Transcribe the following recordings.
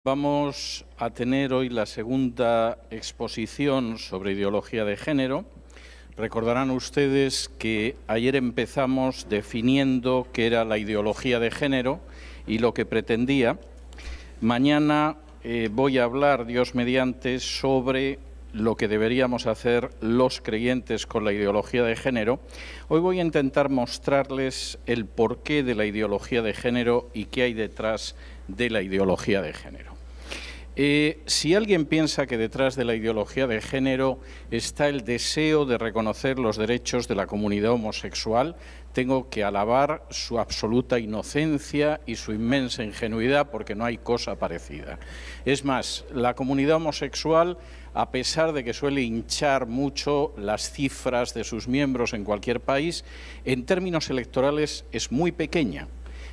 Vamos a tener hoy la segunda exposición sobre ideología de género. Recordarán ustedes que ayer empezamos definiendo qué era la ideología de género y lo que pretendía. Mañana voy a hablar, Dios mediante, sobre lo que deberíamos hacer los creyentes con la ideología de género. Hoy voy a intentar mostrarles el porqué de la ideología de género y qué hay detrás de la ideología de género. Si alguien piensa que detrás de la ideología de género está el deseo de reconocer los derechos de la comunidad homosexual, tengo que alabar su absoluta inocencia y su inmensa ingenuidad, porque no hay cosa parecida. Es más, la comunidad homosexual, a pesar de que suele hinchar mucho las cifras de sus miembros en cualquier país, en términos electorales es muy pequeña.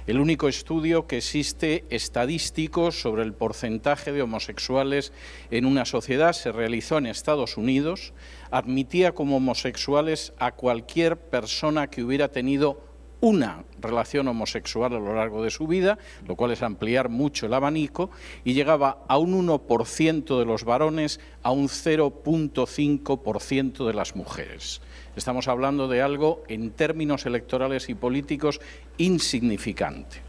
El único estudio que existe estadístico sobre el porcentaje de homosexuales en una sociedad se realizó en Estados Unidos. Admitía como homosexuales a cualquier persona que hubiera tenido una relación homosexual a lo largo de su vida, lo cual es ampliar mucho el abanico, y llegaba a un 1% de los varones, a un 0,5% de las mujeres. Estamos hablando de algo, en términos electorales y políticos, insignificante.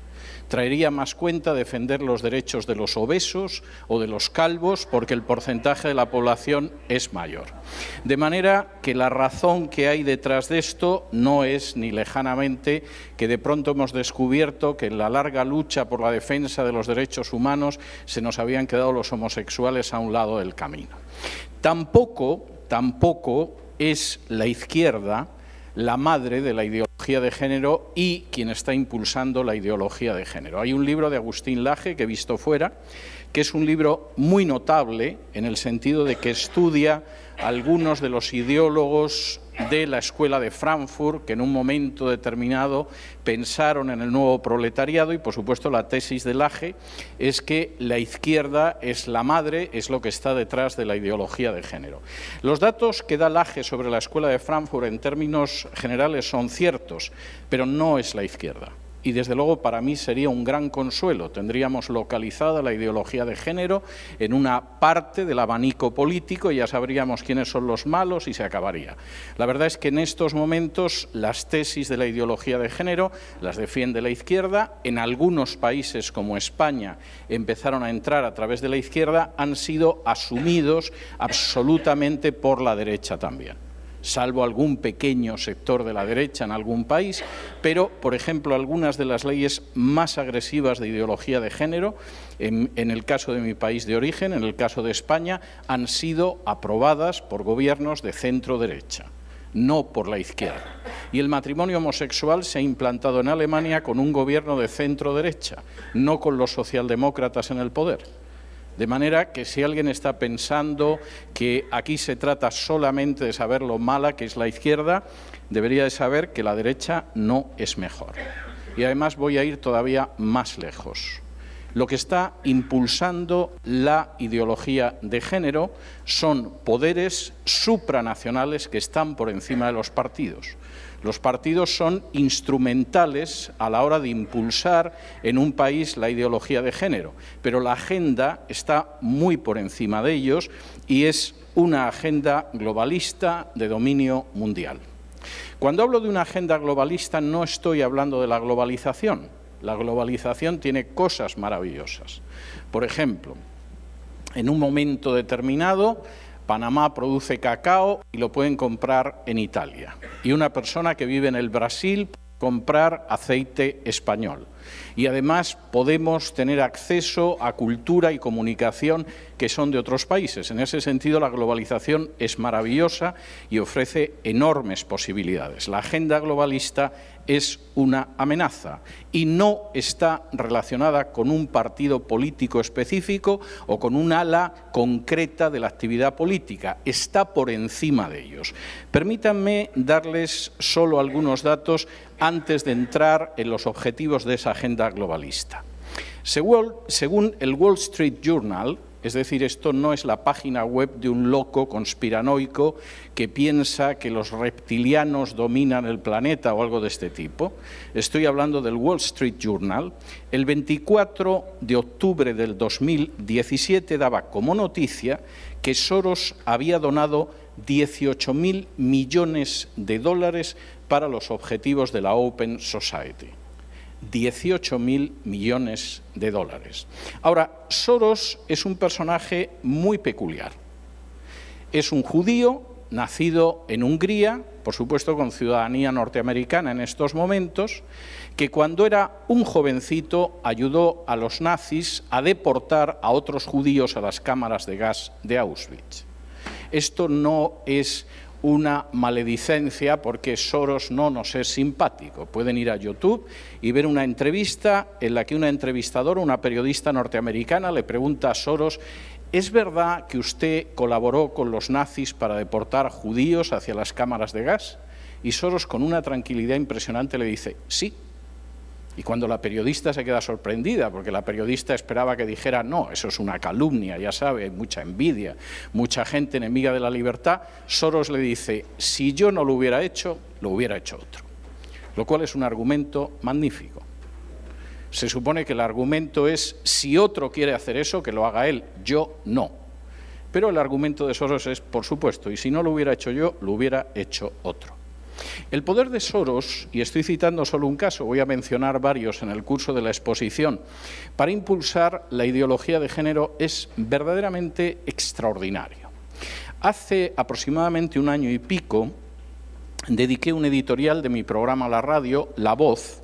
Traería más cuenta defender los derechos de los obesos o de los calvos, porque el porcentaje de la población es mayor. De manera que la razón que hay detrás de esto no es ni lejanamente que de pronto hemos descubierto que en la larga lucha por la defensa de los derechos humanos se nos habían quedado los homosexuales a un lado del camino. Tampoco es la izquierda la madre de la ideología de género y quien está impulsando la ideología de género. Hay un libro de Agustín Laje, que he visto fuera, que es un libro muy notable en el sentido de que estudia algunos de los ideólogos de la Escuela de Frankfurt, que en un momento determinado pensaron en el nuevo proletariado, y por supuesto la tesis de Laje es que la izquierda es la madre, es lo que está detrás de la ideología de género. Los datos que da Laje sobre la Escuela de Frankfurt en términos generales son ciertos, pero no es la izquierda. Y desde luego para mí sería un gran consuelo. Tendríamos localizada la ideología de género en una parte del abanico político y ya sabríamos quiénes son los malos y se acabaría. La verdad es que en estos momentos las tesis de la ideología de género las defiende la izquierda. En algunos países como España empezaron a entrar a través de la izquierda, han sido asumidos absolutamente por la derecha también, salvo algún pequeño sector de la derecha en algún país, pero, por ejemplo, algunas de las leyes más agresivas de ideología de género, en el caso de mi país de origen, en el caso de España, han sido aprobadas por gobiernos de centro-derecha, no por la izquierda. Y el matrimonio homosexual se ha implantado en Alemania con un gobierno de centro-derecha, no con los socialdemócratas en el poder. De manera que si alguien está pensando que aquí se trata solamente de saber lo mala que es la izquierda, debería de saber que la derecha no es mejor. Y además voy a ir todavía más lejos. Lo que está impulsando la ideología de género son poderes supranacionales que están por encima de los partidos. Los partidos son instrumentales a la hora de impulsar en un país la ideología de género, pero la agenda está muy por encima de ellos y es una agenda globalista de dominio mundial. Cuando hablo de una agenda globalista no estoy hablando de la globalización. La globalización tiene cosas maravillosas. Por ejemplo, en un momento determinado, Panamá produce cacao y lo pueden comprar en Italia. Y una persona que vive en el Brasil puede comprar aceite español. Y además podemos tener acceso a cultura y comunicación que son de otros países. En ese sentido, la globalización es maravillosa y ofrece enormes posibilidades. La agenda globalista es una amenaza y no está relacionada con un partido político específico o con un ala concreta de la actividad política, está por encima de ellos. Permítanme darles solo algunos datos antes de entrar en los objetivos de esa agenda globalista. Según el Wall Street Journal, Es decir, esto no es la página web de un loco conspiranoico que piensa que los reptilianos dominan el planeta o algo de este tipo. Estoy hablando del Wall Street Journal. El 24 de octubre del 2017 daba como noticia que Soros había donado 18.000 millones de dólares para los objetivos de la Open Society. 18.000 millones de dólares. Ahora, Soros es un personaje muy peculiar. Es un judío nacido en Hungría, por supuesto con ciudadanía norteamericana en estos momentos, que cuando era un jovencito ayudó a los nazis a deportar a otros judíos a las cámaras de gas de Auschwitz. Esto no es una maledicencia porque Soros no nos es simpático. Pueden ir a YouTube y ver una entrevista en la que una entrevistadora, una periodista norteamericana, le pregunta a Soros: ¿es verdad que usted colaboró con los nazis para deportar judíos hacia las cámaras de gas? Y Soros, con una tranquilidad impresionante, le dice: sí. Y cuando la periodista se queda sorprendida, porque la periodista esperaba que dijera: no, eso es una calumnia, ya sabe, hay mucha envidia, mucha gente enemiga de la libertad, Soros le dice: si yo no lo hubiera hecho otro. Lo cual es un argumento magnífico. Se supone que el argumento es: si otro quiere hacer eso, que lo haga él, yo no. Pero el argumento de Soros es: por supuesto, y si no lo hubiera hecho yo, lo hubiera hecho otro. El poder de Soros, y estoy citando solo un caso, voy a mencionar varios en el curso de la exposición, para impulsar la ideología de género es verdaderamente extraordinario. Hace aproximadamente un año y pico dediqué un editorial de mi programa a la radio, La Voz,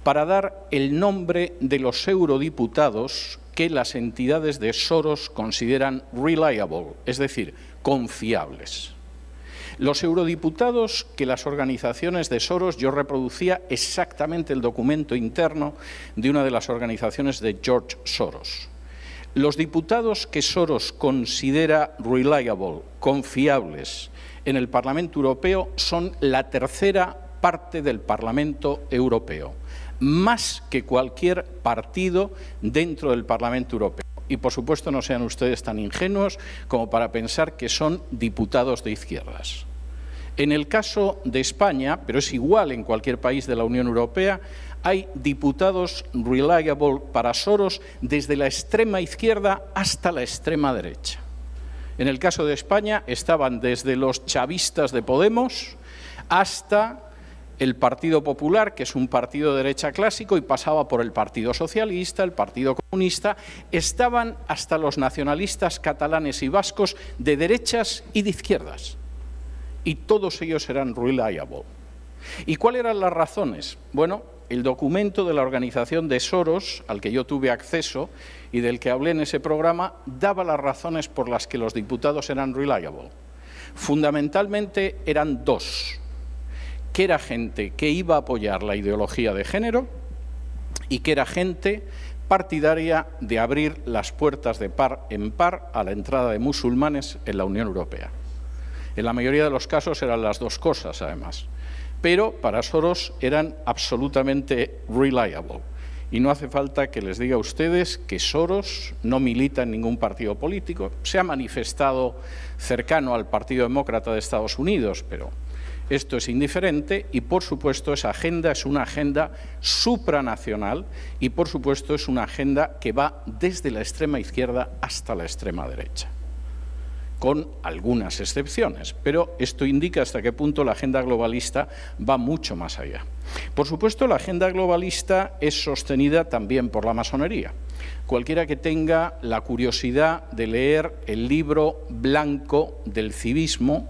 para dar el nombre de los eurodiputados que las entidades de Soros consideran reliable, es decir, confiables. Los eurodiputados que las organizaciones de Soros, yo reproducía exactamente el documento interno de una de las organizaciones de George Soros. Los diputados que Soros considera reliable, confiables, en el Parlamento Europeo son la tercera parte del Parlamento Europeo, más que cualquier partido dentro del Parlamento Europeo. Y, por supuesto, no sean ustedes tan ingenuos como para pensar que son diputados de izquierdas. En el caso de España, pero es igual en cualquier país de la Unión Europea, hay diputados reliable para Soros desde la extrema izquierda hasta la extrema derecha. En el caso de España estaban desde los chavistas de Podemos hasta el Partido Popular, que es un partido de derecha clásico, y pasaba por el Partido Socialista, el Partido Comunista, estaban hasta los nacionalistas catalanes y vascos de derechas y de izquierdas. Y todos ellos eran reliable. ¿Y cuáles eran las razones? Bueno, el documento de la organización de Soros, al que yo tuve acceso y del que hablé en ese programa, daba las razones por las que los diputados eran reliable. Fundamentalmente eran dos: que era gente que iba a apoyar la ideología de género y que era gente partidaria de abrir las puertas de par en par a la entrada de musulmanes en la Unión Europea. En la mayoría de los casos eran las dos cosas, además. Pero para Soros eran absolutamente reliable. Y no hace falta que les diga a ustedes que Soros no milita en ningún partido político. Se ha manifestado cercano al Partido Demócrata de Estados Unidos, pero esto es indiferente y, por supuesto, esa agenda es una agenda supranacional y, por supuesto, es una agenda que va desde la extrema izquierda hasta la extrema derecha, con algunas excepciones, pero esto indica hasta qué punto la agenda globalista va mucho más allá. Por supuesto, la agenda globalista es sostenida también por la masonería. Cualquiera que tenga la curiosidad de leer el libro blanco del civismo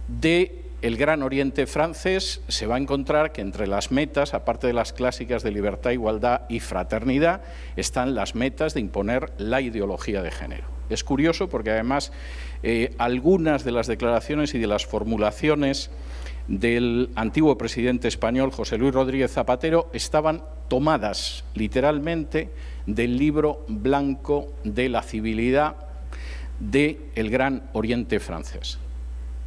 del Gran Oriente francés, se va a encontrar que entre las metas, aparte de las clásicas de libertad, igualdad y fraternidad, están las metas de imponer la ideología de género. Es curioso porque además algunas de las declaraciones y de las formulaciones del antiguo presidente español José Luis Rodríguez Zapatero estaban tomadas literalmente del libro blanco de la civilidad del Gran Oriente francés.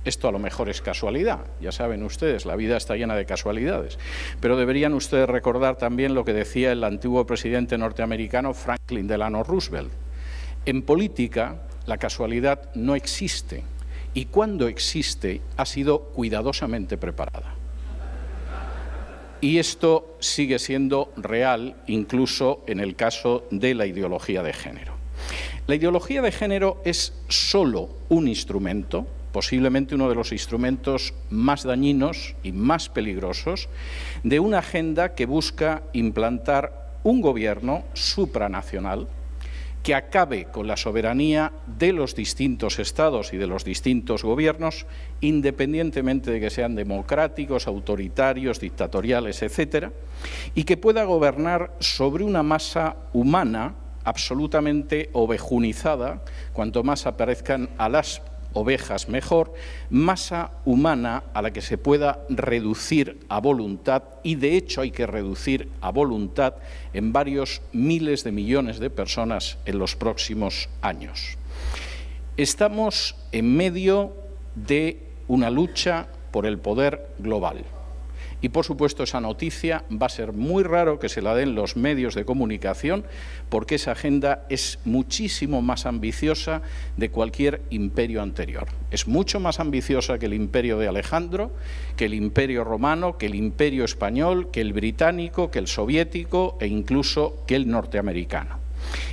Esto a lo mejor es casualidad, ya saben ustedes, la vida está llena de casualidades, pero deberían ustedes recordar también lo que decía el antiguo presidente norteamericano Franklin Delano Roosevelt. En política, la casualidad no existe y cuando existe ha sido cuidadosamente preparada. Y esto sigue siendo real incluso en el caso de la ideología de género. La ideología de género es solo un instrumento, posiblemente uno de los instrumentos más dañinos y más peligrosos, de una agenda que busca implantar un gobierno supranacional que acabe con la soberanía de los distintos estados y de los distintos gobiernos, independientemente de que sean democráticos, autoritarios, dictatoriales, etcétera, y que pueda gobernar sobre una masa humana absolutamente ovejunizada, cuanto más aparezcan a las ovejas mejor, masa humana a la que se pueda reducir a voluntad, y de hecho hay que reducir a voluntad en varios miles de millones de personas en los próximos años. Estamos en medio de una lucha por el poder global. Y, por supuesto, esa noticia va a ser muy raro que se la den los medios de comunicación, porque esa agenda es muchísimo más ambiciosa de cualquier imperio anterior. Es mucho más ambiciosa que el imperio de Alejandro, que el imperio romano, que el imperio español, que el británico, que el soviético e incluso que el norteamericano.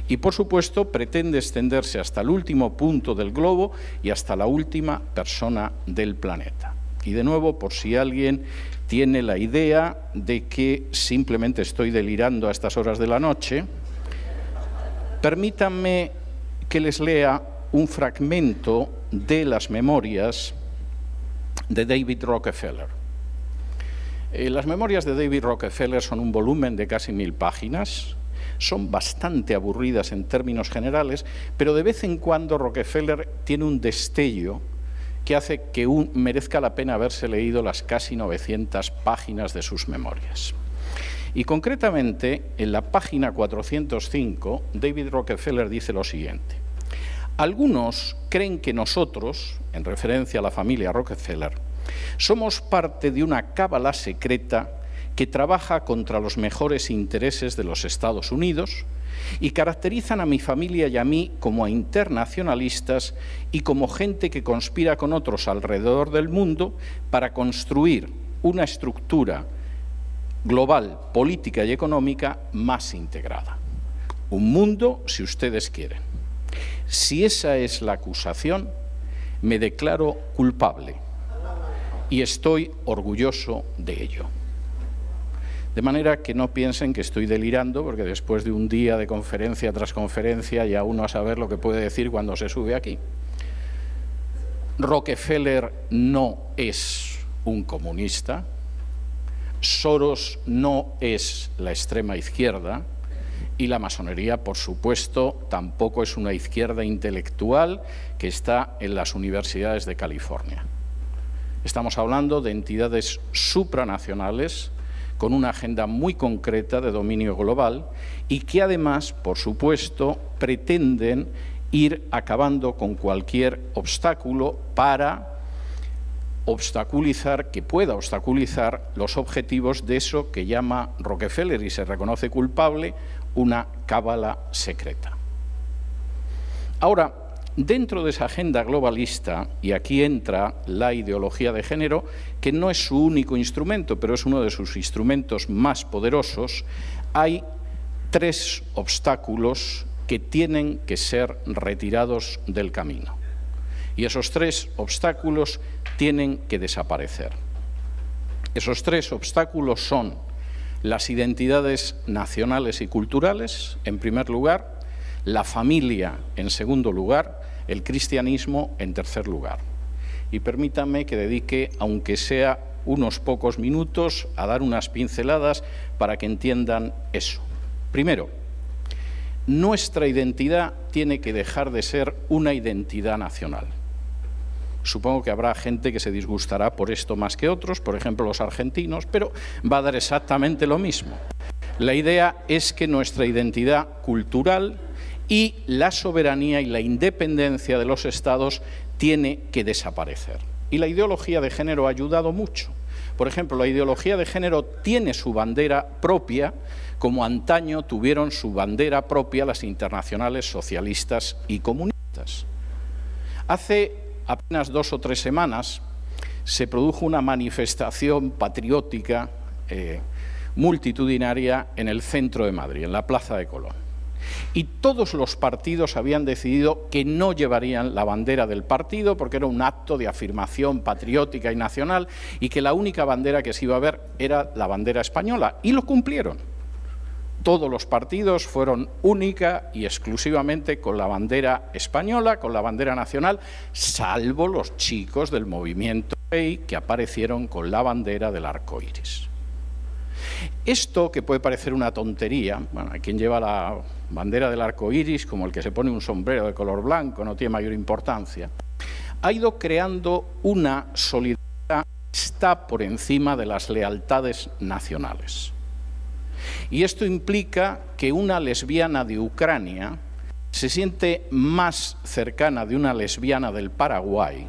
Y, por supuesto, pretende extenderse hasta el último punto del globo y hasta la última persona del planeta. Y, de nuevo, por si alguien tiene la idea de que simplemente estoy delirando a estas horas de la noche, permítanme que les lea un fragmento de las memorias de David Rockefeller. Las memorias de David Rockefeller son un volumen de casi 1000 páginas, son bastante aburridas en términos generales, pero de vez en cuando Rockefeller tiene un destello que hace que merezca la pena haberse leído las casi 900 páginas de sus memorias. Y concretamente, en la página 405, David Rockefeller dice lo siguiente: algunos creen que nosotros, en referencia a la familia Rockefeller, somos parte de una cábala secreta que trabaja contra los mejores intereses de los Estados Unidos y caracterizan a mi familia y a mí como a internacionalistas y como gente que conspira con otros alrededor del mundo para construir una estructura global, política y económica más integrada. Un mundo, si ustedes quieren. Si esa es la acusación, me declaro culpable y estoy orgulloso de ello. De manera que no piensen que estoy delirando, porque después de un día de conferencia tras conferencia ya uno a saber lo que puede decir cuando se sube aquí. Rockefeller no es un comunista, Soros no es la extrema izquierda y la masonería, por supuesto, tampoco es una izquierda intelectual que está en las universidades de California. Estamos hablando de entidades supranacionales con una agenda muy concreta de dominio global y que además, por supuesto, pretenden ir acabando con cualquier obstáculo para que pueda obstaculizar los objetivos de eso que llama Rockefeller, y se reconoce culpable, una cábala secreta. Ahora, dentro de esa agenda globalista, y aquí entra la ideología de género, que no es su único instrumento, pero es uno de sus instrumentos más poderosos, hay 3 obstáculos que tienen que ser retirados del camino. Y esos 3 obstáculos tienen que desaparecer. Esos 3 obstáculos son las identidades nacionales y culturales, en primer lugar, la familia, en segundo lugar, el cristianismo, en tercer lugar. Y permítanme que dedique, aunque sea unos pocos minutos, a dar unas pinceladas para que entiendan eso. Primero, nuestra identidad tiene que dejar de ser una identidad nacional. Supongo que habrá gente que se disgustará por esto más que otros, por ejemplo los argentinos, pero va a dar exactamente lo mismo. La idea es que nuestra identidad cultural y la soberanía y la independencia de los estados tiene que desaparecer. Y la ideología de género ha ayudado mucho, Por ejemplo, la ideología de género tiene su bandera propia, como antaño tuvieron su bandera propia las internacionales socialistas y comunistas. Hace apenas 2 o 3 semanas se produjo una manifestación patriótica multitudinaria en el centro de Madrid, en la Plaza de Colón. Y todos los partidos habían decidido que no llevarían la bandera del partido porque era un acto de afirmación patriótica y nacional y que la única bandera que se iba a ver era la bandera española. Y lo cumplieron. Todos los partidos fueron única y exclusivamente con la bandera española, con la bandera nacional, salvo los chicos del movimiento gay que aparecieron con la bandera del arco iris. Esto, que puede parecer una tontería, bueno, hay quien lleva la bandera del arco iris como el que se pone un sombrero de color blanco, no tiene mayor importancia, ha ido creando una solidaridad que está por encima de las lealtades nacionales. Y esto implica que una lesbiana de Ucrania se siente más cercana de una lesbiana del Paraguay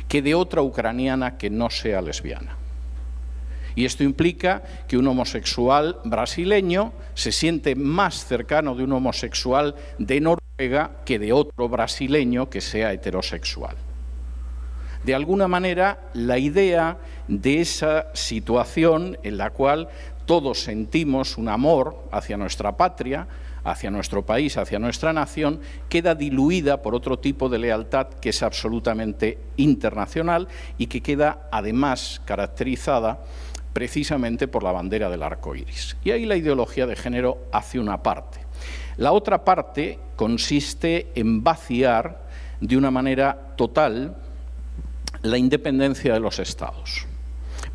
que de otra ucraniana que no sea lesbiana. Y esto implica que un homosexual brasileño se siente más cercano de un homosexual de Noruega que de otro brasileño que sea heterosexual. De alguna manera, la idea de esa situación en la cual todos sentimos un amor hacia nuestra patria, hacia nuestro país, hacia nuestra nación, queda diluida por otro tipo de lealtad que es absolutamente internacional y que queda además caracterizada precisamente por la bandera del arco iris. Y ahí la ideología de género hace una parte. La otra parte consiste en vaciar de una manera total la independencia de los Estados.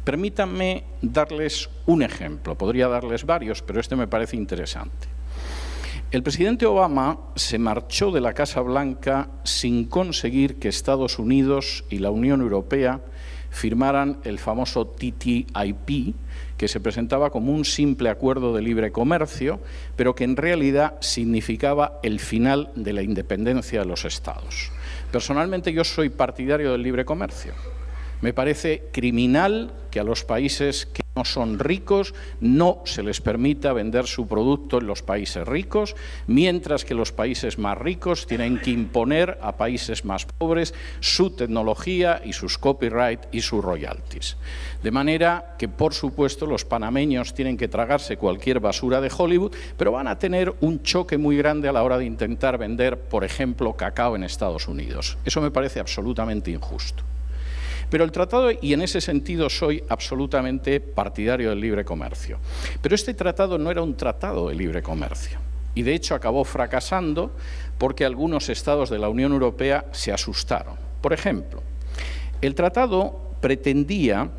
Permítanme darles un ejemplo, podría darles varios, pero este me parece interesante. El presidente Obama se marchó de la Casa Blanca sin conseguir que Estados Unidos y la Unión Europea firmaran el famoso TTIP, que se presentaba como un simple acuerdo de libre comercio, pero que en realidad significaba el final de la independencia de los Estados. Personalmente yo soy partidario del libre comercio. Me parece criminal que a los países que no son ricos no se les permita vender su producto en los países ricos, mientras que los países más ricos tienen que imponer a países más pobres su tecnología y sus copyright y sus royalties. De manera que, por supuesto, los panameños tienen que tragarse cualquier basura de Hollywood, pero van a tener un choque muy grande a la hora de intentar vender, por ejemplo, cacao en Estados Unidos. Eso me parece absolutamente injusto. Pero el tratado, y en ese sentido soy absolutamente partidario del libre comercio, pero este tratado no era un tratado de libre comercio y de hecho acabó fracasando porque algunos estados de la Unión Europea se asustaron. Por ejemplo, el tratado pretendía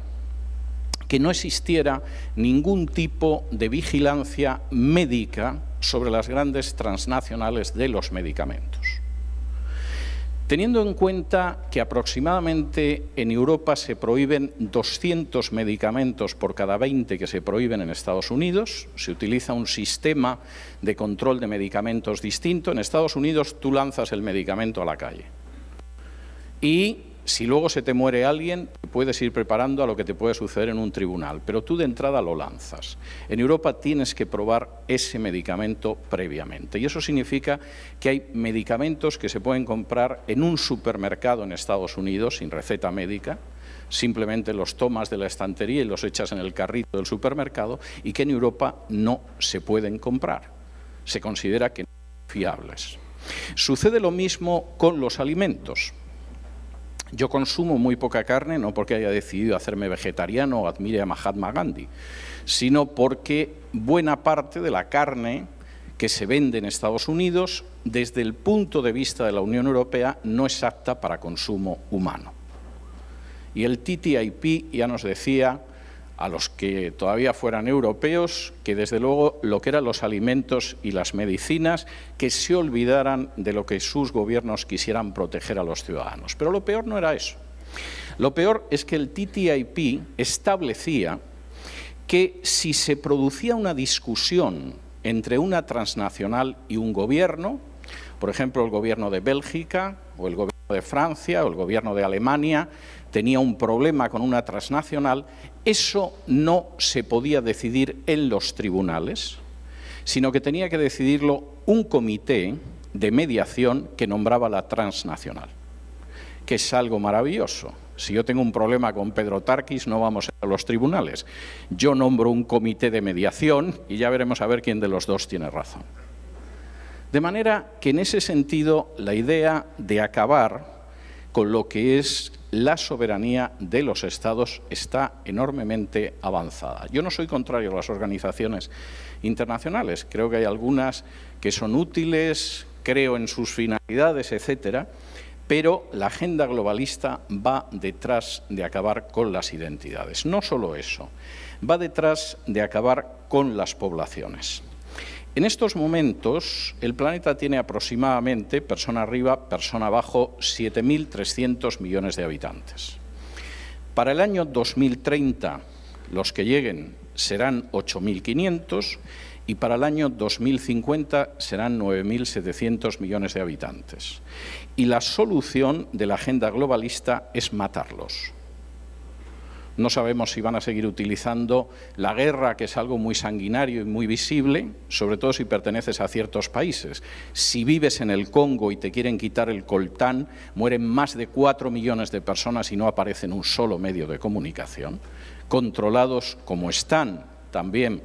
que no existiera ningún tipo de vigilancia médica sobre las grandes transnacionales de los medicamentos. Teniendo en cuenta que aproximadamente en Europa se prohíben 200 medicamentos por cada 20 que se prohíben en Estados Unidos, se utiliza un sistema de control de medicamentos distinto. En Estados Unidos tú lanzas el medicamento a la calle y si luego se te muere alguien, te puedes ir preparando a lo que te puede suceder en un tribunal, pero tú de entrada lo lanzas. En Europa tienes que probar ese medicamento previamente y eso significa que hay medicamentos que se pueden comprar en un supermercado en Estados Unidos sin receta médica, simplemente los tomas de la estantería y los echas en el carrito del supermercado y que en Europa no se pueden comprar. Se considera que no son fiables. Sucede lo mismo con los alimentos. Yo consumo muy poca carne, no porque haya decidido hacerme vegetariano o admire a Mahatma Gandhi, sino porque buena parte de la carne que se vende en Estados Unidos, desde el punto de vista de la Unión Europea, no es apta para consumo humano. Y el TTIP ya nos decía, a los que todavía fueran europeos, que desde luego lo que eran los alimentos y las medicinas, que se olvidaran de lo que sus gobiernos quisieran proteger a los ciudadanos. Pero lo peor no era eso. Lo peor es que el TTIP establecía que si se producía una discusión entre una transnacional y un gobierno, por ejemplo el gobierno de Bélgica o el gobierno de Francia o el gobierno de Alemania tenía un problema con una transnacional, eso no se podía decidir en los tribunales, sino que tenía que decidirlo un comité de mediación que nombraba la transnacional, que es algo maravilloso. Si yo tengo un problema con Pedro Tarquis, no vamos a los tribunales. Yo nombro un comité de mediación y ya veremos a ver quién de los dos tiene razón. De manera que en ese sentido la idea de acabar con lo que es la soberanía de los Estados está enormemente avanzada. Yo no soy contrario a las organizaciones internacionales, creo que hay algunas que son útiles, creo en sus finalidades, etcétera, pero la agenda globalista va detrás de acabar con las identidades. No solo eso, va detrás de acabar con las poblaciones. En estos momentos, el planeta tiene aproximadamente, persona arriba, persona abajo, 7.300 millones de habitantes. Para el año 2030, los que lleguen serán 8.500 y para el año 2050 serán 9.700 millones de habitantes. Y la solución de la agenda globalista es matarlos. No sabemos si van a seguir utilizando la guerra, que es algo muy sanguinario y muy visible, sobre todo si perteneces a ciertos países. Si vives en el Congo y te quieren quitar el coltán, mueren más de 4 millones de personas y no aparece en un solo medio de comunicación, controlados como están también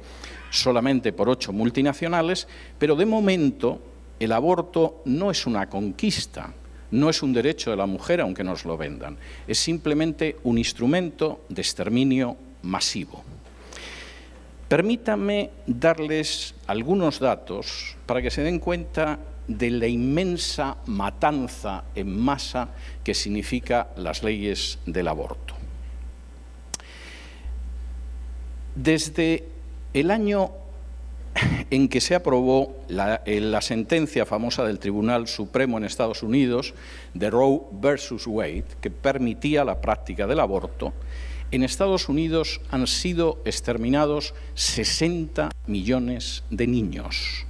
solamente por 8 multinacionales, pero de momento el aborto no es una conquista. No es un derecho de la mujer, aunque nos lo vendan. Es simplemente un instrumento de exterminio masivo. Permítanme darles algunos datos para que se den cuenta de la inmensa matanza en masa que significa las leyes del aborto. Desde el año en que se aprobó la sentencia famosa del Tribunal Supremo en Estados Unidos, de Roe versus Wade, que permitía la práctica del aborto, en Estados Unidos han sido exterminados 60 millones de niños,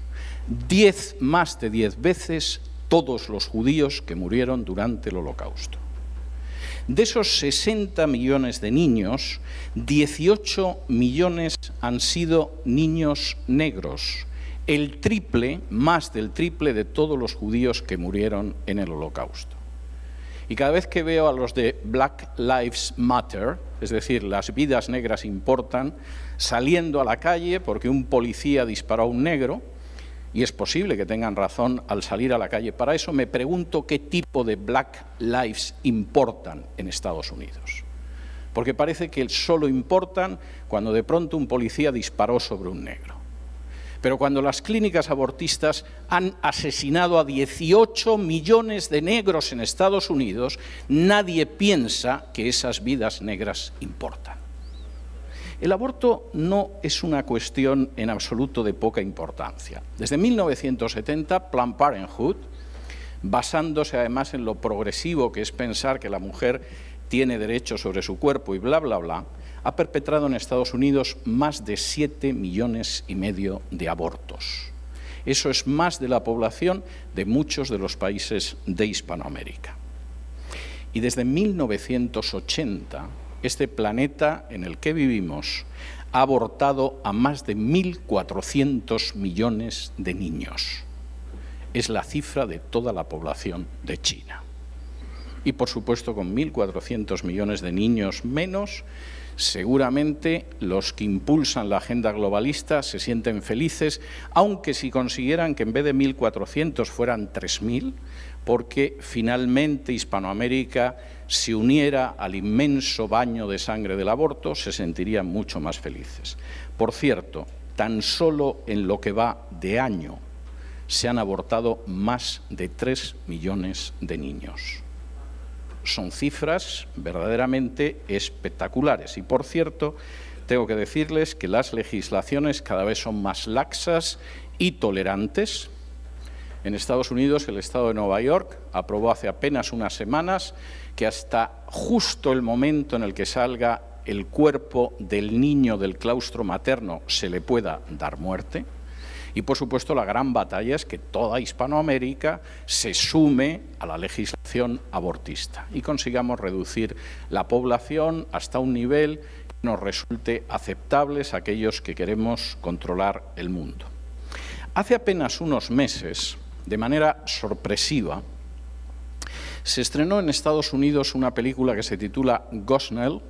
más de 10 veces todos los judíos que murieron durante el Holocausto. De esos 60 millones de niños, 18 millones han sido niños negros, el triple, más del triple de todos los judíos que murieron en el Holocausto. Y cada vez que veo a los de Black Lives Matter, es decir, las vidas negras importan, saliendo a la calle porque un policía disparó a un negro, y es posible que tengan razón al salir a la calle para eso, me pregunto qué tipo de Black Lives importan en Estados Unidos. Porque parece que solo importan cuando de pronto un policía disparó sobre un negro. Pero cuando las clínicas abortistas han asesinado a 18 millones de negros en Estados Unidos, nadie piensa que esas vidas negras importan. El aborto no es una cuestión en absoluto de poca importancia. Desde 1970, Planned Parenthood, basándose además en lo progresivo que es pensar que la mujer tiene derecho sobre su cuerpo y bla, bla, bla, ha perpetrado en Estados Unidos más de 7,5 millones de abortos. Eso es más de la población de muchos de los países de Hispanoamérica. Y desde 1980, este planeta en el que vivimos ha abortado a más de 1.400 millones de niños. Es la cifra de toda la población de China. Y, por supuesto, con 1.400 millones de niños menos, seguramente los que impulsan la agenda globalista se sienten felices, aunque si consiguieran que en vez de 1.400 fueran 3.000, porque finalmente Hispanoamérica se uniera al inmenso baño de sangre del aborto, se sentirían mucho más felices. Por cierto, tan solo en lo que va de año se han abortado más de 3 millones de niños. Son cifras verdaderamente espectaculares. Y, por cierto, tengo que decirles que las legislaciones cada vez son más laxas y tolerantes. En Estados Unidos, el Estado de Nueva York aprobó hace apenas unas semanas que hasta justo el momento en el que salga el cuerpo del niño del claustro materno se le pueda dar muerte. Y, por supuesto, la gran batalla es que toda Hispanoamérica se sume a la legislación abortista y consigamos reducir la población hasta un nivel que nos resulte aceptable a aquellos que queremos controlar el mundo. Hace apenas unos meses, de manera sorpresiva, se estrenó en Estados Unidos una película que se titula Gosnell,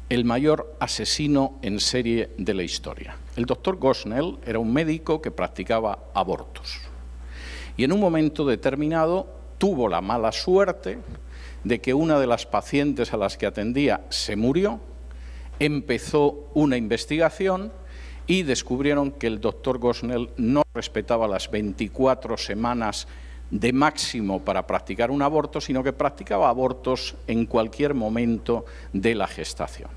el mayor asesino en serie de la historia. El doctor Gosnell era un médico que practicaba abortos y en un momento determinado tuvo la mala suerte de que una de las pacientes a las que atendía se murió, empezó una investigación y descubrieron que el doctor Gosnell no respetaba las 24 semanas de máximo para practicar un aborto, sino que practicaba abortos en cualquier momento de la gestación.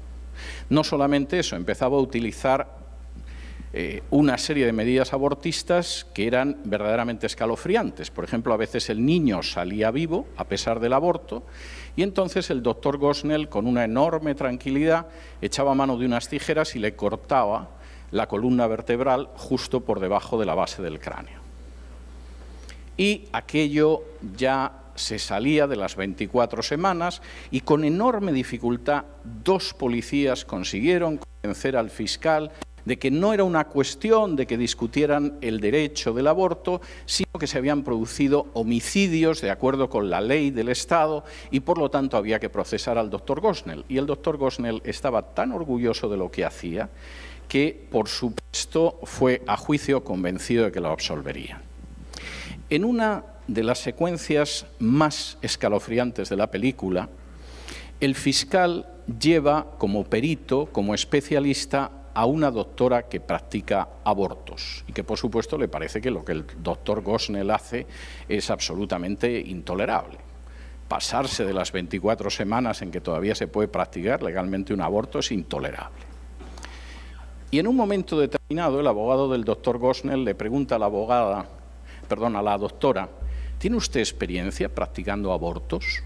No solamente eso, empezaba a utilizar una serie de medidas abortistas que eran verdaderamente escalofriantes. Por ejemplo, a veces el niño salía vivo a pesar del aborto y entonces el doctor Gosnell, con una enorme tranquilidad, echaba mano de unas tijeras y le cortaba la columna vertebral justo por debajo de la base del cráneo. Y aquello ya se salía de las 24 semanas y con enorme dificultad 2 policías consiguieron convencer al fiscal de que no era una cuestión de que discutieran el derecho del aborto, sino que se habían producido homicidios de acuerdo con la ley del Estado y por lo tanto había que procesar al doctor Gosnell. Y el doctor Gosnell estaba tan orgulloso de lo que hacía que, por supuesto, fue a juicio convencido de que lo absolverían. En una de las secuencias más escalofriantes de la película, el fiscal lleva como perito, como especialista, a una doctora que practica abortos y que, por supuesto, le parece que lo que el doctor Gosnell hace es absolutamente intolerable. Pasarse de las 24 semanas en que todavía se puede practicar legalmente un aborto es intolerable. Y en un momento determinado, el abogado del doctor Gosnell le pregunta a la doctora, ¿tiene usted experiencia practicando abortos?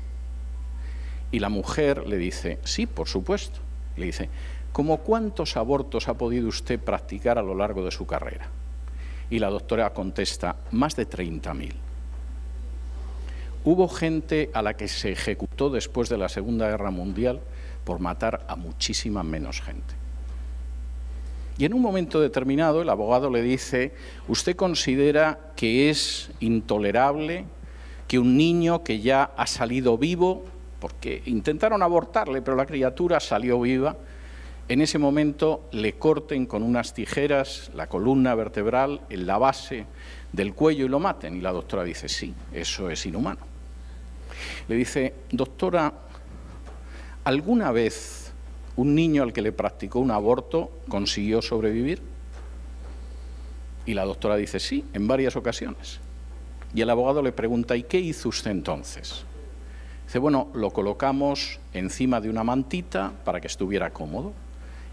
Y la mujer le dice, sí, por supuesto. Le dice, ¿cómo cuántos abortos ha podido usted practicar a lo largo de su carrera? Y la doctora contesta, más de 30.000. Hubo gente a la que se ejecutó después de la Segunda Guerra Mundial por matar a muchísima menos gente. Y en un momento determinado el abogado le dice, ¿usted considera que es intolerable que un niño que ya ha salido vivo, porque intentaron abortarle, pero la criatura salió viva, en ese momento le corten con unas tijeras la columna vertebral en la base del cuello y lo maten? Y la doctora dice, sí, eso es inhumano. Le dice, doctora, ¿alguna vez un niño al que le practicó un aborto consiguió sobrevivir? Y la doctora dice, sí, en varias ocasiones. Y el abogado le pregunta, ¿y qué hizo usted entonces? Dice, bueno, lo colocamos encima de una mantita para que estuviera cómodo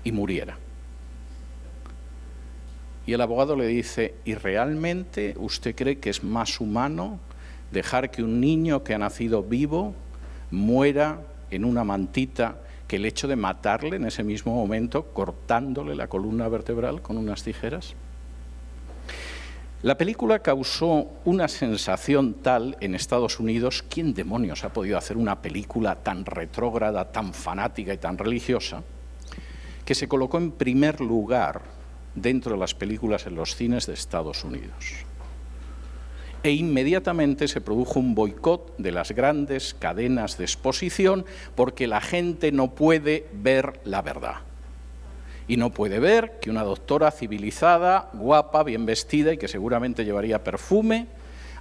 y muriera. Y el abogado le dice, ¿y realmente usted cree que es más humano dejar que un niño que ha nacido vivo muera en una mantita que el hecho de matarle en ese mismo momento, cortándole la columna vertebral con unas tijeras? La película causó una sensación tal en Estados Unidos. ¿Quién demonios ha podido hacer una película tan retrógrada, tan fanática y tan religiosa? Que se colocó en primer lugar dentro de las películas en los cines de Estados Unidos. E inmediatamente se produjo un boicot de las grandes cadenas de exposición porque la gente no puede ver la verdad. Y no puede ver que una doctora civilizada, guapa, bien vestida y que seguramente llevaría perfume,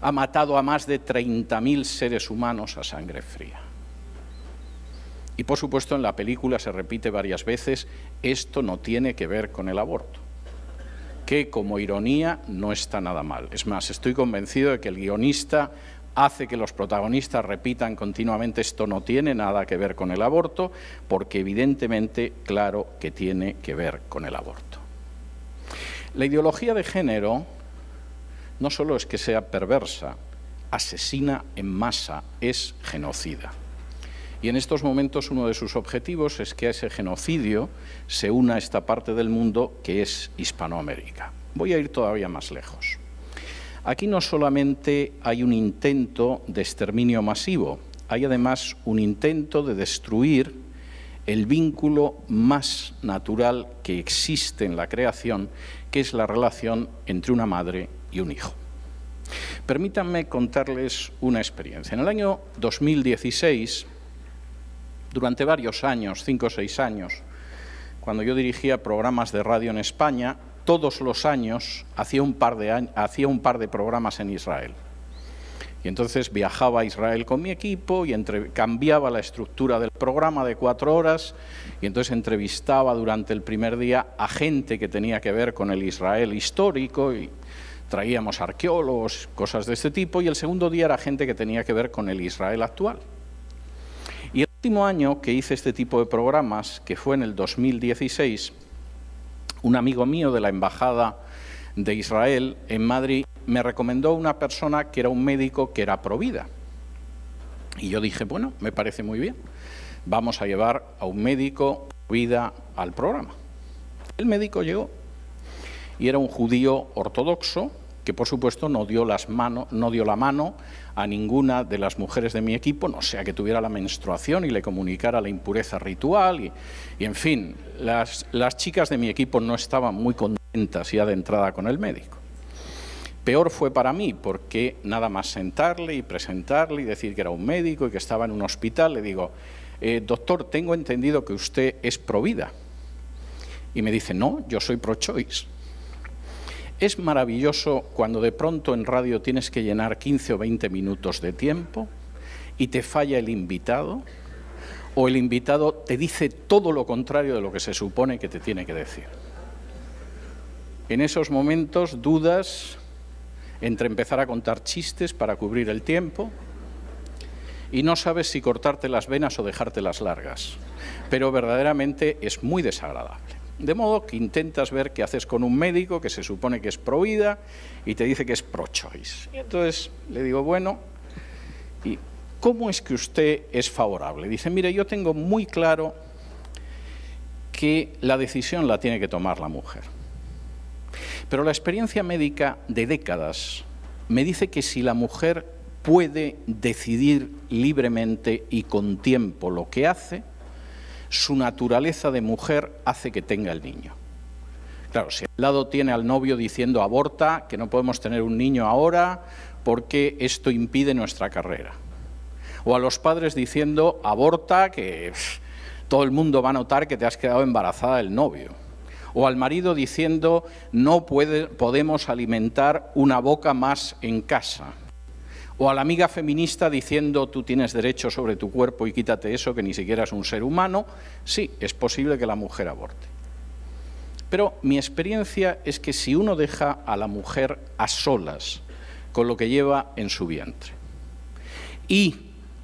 ha matado a más de 30.000 seres humanos a sangre fría. Y por supuesto en la película se repite varias veces, esto no tiene que ver con el aborto, que como ironía no está nada mal. Es más, estoy convencido de que el guionista hace que los protagonistas repitan continuamente esto no tiene nada que ver con el aborto, porque evidentemente, claro que tiene que ver con el aborto. La ideología de género no solo es que sea perversa, asesina en masa, es genocida. Y en estos momentos uno de sus objetivos es que a ese genocidio se una esta parte del mundo que es Hispanoamérica. Voy a ir todavía más lejos. Aquí no solamente hay un intento de exterminio masivo, hay además un intento de destruir el vínculo más natural que existe en la creación, que es la relación entre una madre y un hijo. Permítanme contarles una experiencia. En el año 2016, durante varios años, 5 o 6 años, cuando yo dirigía programas de radio en España, todos los años hacía un par de programas en Israel. Y entonces viajaba a Israel con mi equipo y cambiaba la estructura del programa de 4 horas y entonces entrevistaba durante el primer día a gente que tenía que ver con el Israel histórico y traíamos arqueólogos, cosas de este tipo, y el segundo día era gente que tenía que ver con el Israel actual. Y el último año que hice este tipo de programas, que fue en el 2016, un amigo mío de la Embajada de Israel en Madrid me recomendó una persona que era un médico que era provida. Y yo dije, bueno, me parece muy bien, vamos a llevar a un médico provida al programa. El médico llegó y era un judío ortodoxo que, por supuesto, no dio la mano a ninguna de las mujeres de mi equipo, no sea que tuviera la menstruación y le comunicara la impureza ritual. Y en fin, las chicas de mi equipo no estaban muy contentas ya de entrada con el médico. Peor fue para mí, porque nada más sentarle y presentarle y decir que era un médico y que estaba en un hospital, le digo, doctor, tengo entendido que usted es provida. Y me dice, no, yo soy pro-choice. Es maravilloso cuando de pronto en radio tienes que llenar 15 o 20 minutos de tiempo y te falla el invitado, o el invitado te dice todo lo contrario de lo que se supone que te tiene que decir. En esos momentos dudas entre empezar a contar chistes para cubrir el tiempo y no sabes si cortarte las venas o dejártelas largas, pero verdaderamente es muy desagradable. De modo que intentas ver qué haces con un médico que se supone que es pro vida y te dice que es pro-choice. Y entonces le digo, bueno, ¿y cómo es que usted es favorable? Dice, mire, yo tengo muy claro que la decisión la tiene que tomar la mujer. Pero la experiencia médica de décadas me dice que si la mujer puede decidir libremente y con tiempo lo que hace, su naturaleza de mujer hace que tenga el niño. Claro, si al lado tiene al novio diciendo aborta, que no podemos tener un niño ahora porque esto impide nuestra carrera. O a los padres diciendo aborta, que todo el mundo va a notar que te has quedado embarazada del novio. O al marido diciendo no podemos alimentar una boca más en casa. O a la amiga feminista diciendo tú tienes derecho sobre tu cuerpo y quítate eso que ni siquiera es un ser humano. Sí, es posible que la mujer aborte. Pero mi experiencia es que si uno deja a la mujer a solas con lo que lleva en su vientre y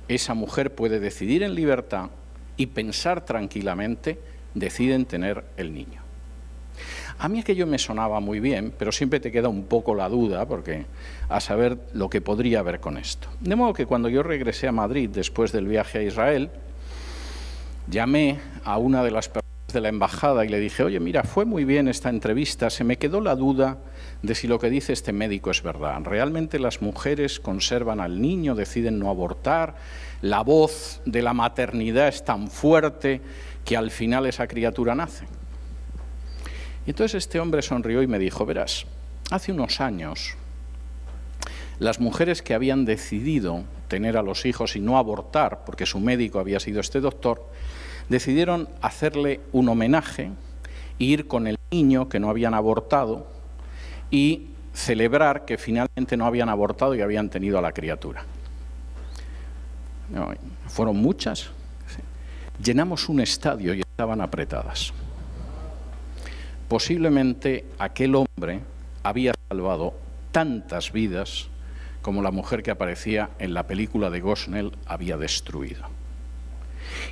esa mujer puede decidir en libertad y pensar tranquilamente, deciden tener el niño. A mí aquello me sonaba muy bien, pero siempre te queda un poco la duda, porque a saber lo que podría haber con esto. De modo que cuando yo regresé a Madrid después del viaje a Israel, llamé a una de las personas de la embajada y le dije, oye, mira, fue muy bien esta entrevista, se me quedó la duda de si lo que dice este médico es verdad. ¿Realmente las mujeres conservan al niño, deciden no abortar? ¿La voz de la maternidad es tan fuerte que al final esa criatura nace? Y entonces este hombre sonrió y me dijo, verás, hace unos años las mujeres que habían decidido tener a los hijos y no abortar, porque su médico había sido este doctor, decidieron hacerle un homenaje e ir con el niño que no habían abortado y celebrar que finalmente no habían abortado y habían tenido a la criatura. No, fueron muchas. Llenamos un estadio y estaban apretadas. Posiblemente aquel hombre había salvado tantas vidas como la mujer que aparecía en la película de Gosnell había destruido.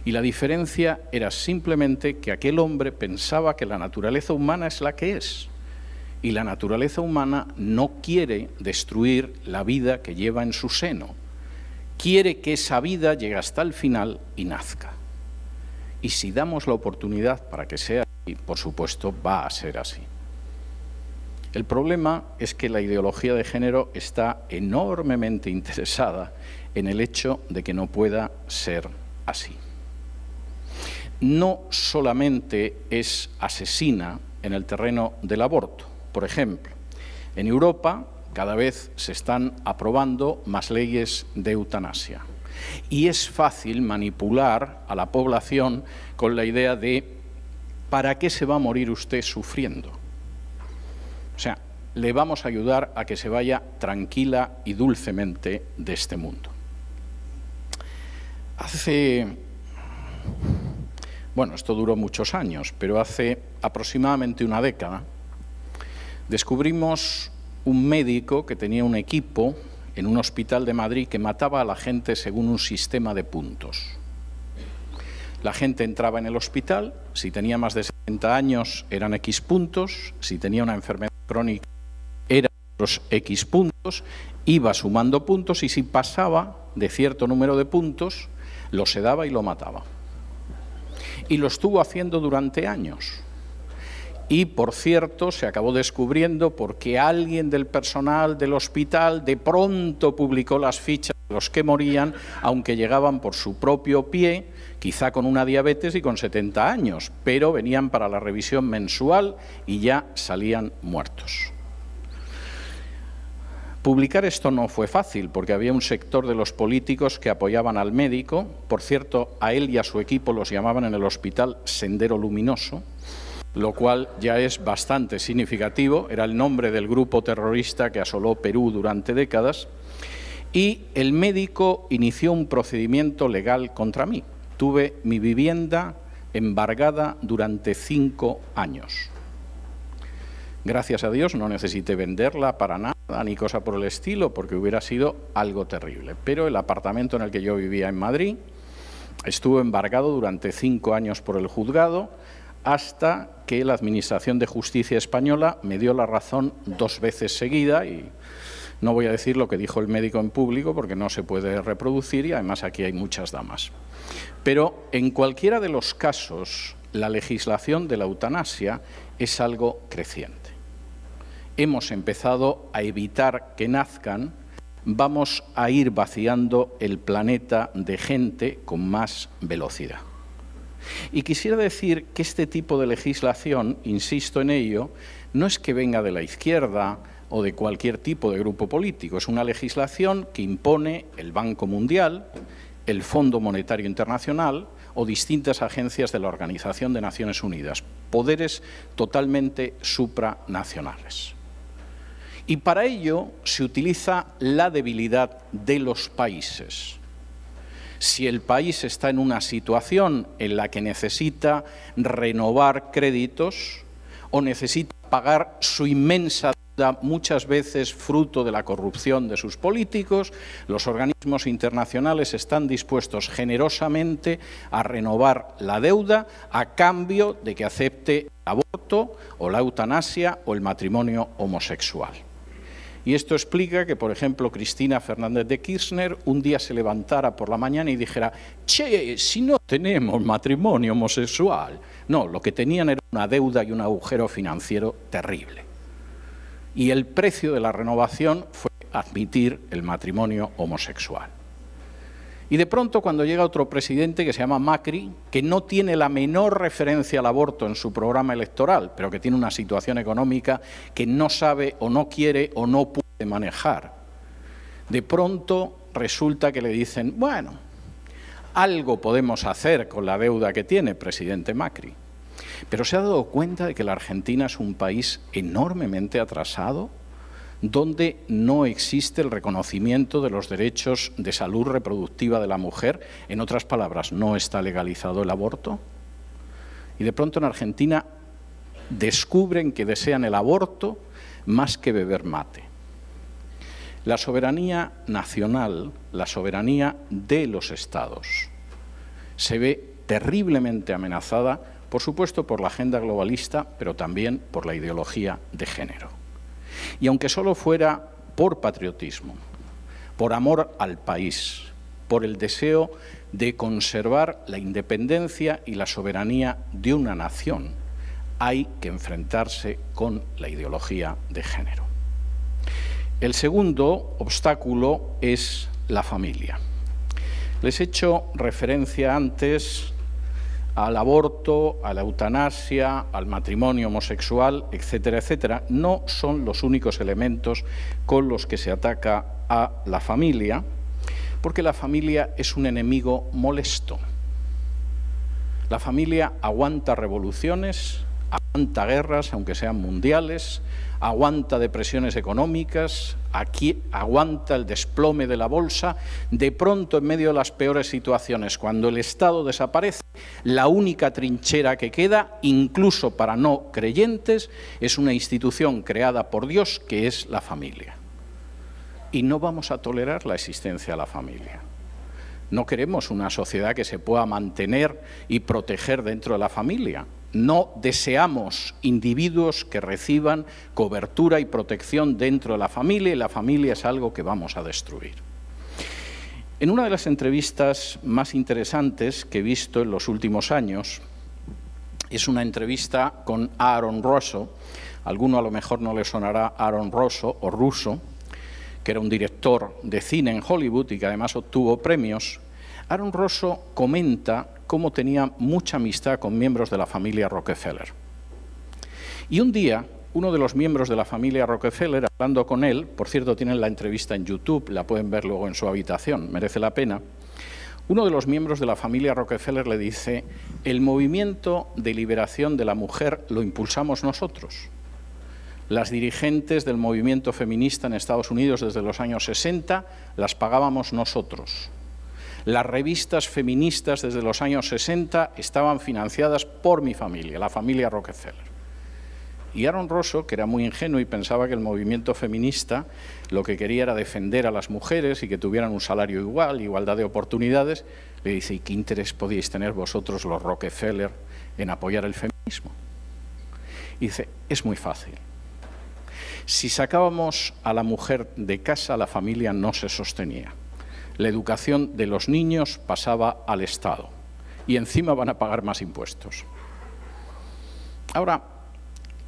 Y la diferencia era simplemente que aquel hombre pensaba que la naturaleza humana es la que es. Y la naturaleza humana no quiere destruir la vida que lleva en su seno. Quiere que esa vida llegue hasta el final y nazca. Y si damos la oportunidad para que sea así, por supuesto va a ser así. El problema es que la ideología de género está enormemente interesada en el hecho de que no pueda ser así. No solamente es asesina en el terreno del aborto. Por ejemplo, en Europa cada vez se están aprobando más leyes de eutanasia. Y es fácil manipular a la población con la idea de ¿para qué se va a morir usted sufriendo? O sea, le vamos a ayudar a que se vaya tranquila y dulcemente de este mundo. Bueno, esto duró muchos años, pero hace aproximadamente una década descubrimos un médico que tenía un equipo en un hospital de Madrid que mataba a la gente según un sistema de puntos. La gente entraba en el hospital, si tenía más de 70 años eran X puntos, si tenía una enfermedad crónica eran otros X puntos, iba sumando puntos y si pasaba de cierto número de puntos, lo sedaba y lo mataba. Y lo estuvo haciendo durante años. Y, por cierto, se acabó descubriendo porque alguien del personal del hospital de pronto publicó las fichas de los que morían, aunque llegaban por su propio pie, quizá con una diabetes y con 70 años, pero venían para la revisión mensual y ya salían muertos. Publicar esto no fue fácil, porque había un sector de los políticos que apoyaban al médico. Por cierto, a él y a su equipo los llamaban en el hospital Sendero Luminoso, lo cual ya es bastante significativo. Era el nombre del grupo terrorista que asoló Perú durante décadas. Y el médico inició un procedimiento legal contra mí. Tuve mi vivienda embargada durante 5 años. Gracias a Dios no necesité venderla para nada, ni cosa por el estilo, porque hubiera sido algo terrible. Pero el apartamento en el que yo vivía en Madrid estuvo embargado durante 5 años por el juzgado, hasta que la Administración de Justicia española me dio la razón 2 veces seguida, y no voy a decir lo que dijo el médico en público porque no se puede reproducir y además aquí hay muchas damas. Pero en cualquiera de los casos, la legislación de la eutanasia es algo creciente. Hemos empezado a evitar que nazcan, vamos a ir vaciando el planeta de gente con más velocidad. Y quisiera decir que este tipo de legislación, insisto en ello, no es que venga de la izquierda o de cualquier tipo de grupo político, es una legislación que impone el Banco Mundial, el Fondo Monetario Internacional o distintas agencias de la Organización de Naciones Unidas, poderes totalmente supranacionales. Y para ello se utiliza la debilidad de los países. Si el país está en una situación en la que necesita renovar créditos o necesita pagar su inmensa deuda, muchas veces fruto de la corrupción de sus políticos, los organismos internacionales están dispuestos generosamente a renovar la deuda a cambio de que acepte el aborto o la eutanasia o el matrimonio homosexual. Y esto explica que, por ejemplo, Cristina Fernández de Kirchner un día se levantara por la mañana y dijera: «Che, si no tenemos matrimonio homosexual». No, lo que tenían era una deuda y un agujero financiero terrible. Y el precio de la renovación fue admitir el matrimonio homosexual. Y de pronto, cuando llega otro presidente que se llama Macri, que no tiene la menor referencia al aborto en su programa electoral, pero que tiene una situación económica que no sabe o no quiere o no puede manejar, de pronto resulta que le dicen: bueno, algo podemos hacer con la deuda que tiene, presidente Macri. Pero ¿se ha dado cuenta de que la Argentina es un país enormemente atrasado, donde no existe el reconocimiento de los derechos de salud reproductiva de la mujer? En otras palabras, no está legalizado el aborto. Y de pronto en Argentina descubren que desean el aborto más que beber mate. La soberanía nacional, la soberanía de los estados, se ve terriblemente amenazada, por supuesto por la agenda globalista, pero también por la ideología de género. Y aunque solo fuera por patriotismo, por amor al país, por el deseo de conservar la independencia y la soberanía de una nación, hay que enfrentarse con la ideología de género. El segundo obstáculo es la familia. Les he hecho referencia antes al aborto, a la eutanasia, al matrimonio homosexual, etcétera, etcétera. No son los únicos elementos con los que se ataca a la familia, porque la familia es un enemigo molesto. La familia aguanta revoluciones, aguanta guerras, aunque sean mundiales, aguanta depresiones económicas, aquí aguanta el desplome de la bolsa. De pronto, en medio de las peores situaciones, cuando el Estado desaparece, la única trinchera que queda, incluso para no creyentes, es una institución creada por Dios, que es la familia. Y no vamos a tolerar la existencia de la familia. No queremos una sociedad que se pueda mantener y proteger dentro de la familia. No deseamos individuos que reciban cobertura y protección dentro de la familia, y la familia es algo que vamos a destruir. En una de las entrevistas más interesantes que he visto en los últimos años, es una entrevista con Aaron Russo. A alguno a lo mejor no le sonará Aaron Russo o Russo, que era un director de cine en Hollywood y que además obtuvo premios. Aaron Russo comenta cómo tenía mucha amistad con miembros de la familia Rockefeller. Y un día, uno de los miembros de la familia Rockefeller, hablando con él, por cierto, tienen la entrevista en YouTube, la pueden ver luego en su habitación, merece la pena. Uno de los miembros de la familia Rockefeller le dice: el movimiento de liberación de la mujer lo impulsamos nosotros. Las dirigentes del movimiento feminista en Estados Unidos desde los años 60 las pagábamos nosotros. Las revistas feministas desde los años 60 estaban financiadas por mi familia, la familia Rockefeller. Y Aaron Russo, que era muy ingenuo y pensaba que el movimiento feminista lo que quería era defender a las mujeres y que tuvieran un salario igual, igualdad de oportunidades, le dice: ¿y qué interés podíais tener vosotros, los Rockefeller, en apoyar el feminismo? Y dice: es muy fácil. Si sacábamos a la mujer de casa, la familia no se sostenía. La educación de los niños pasaba al Estado y encima van a pagar más impuestos. Ahora,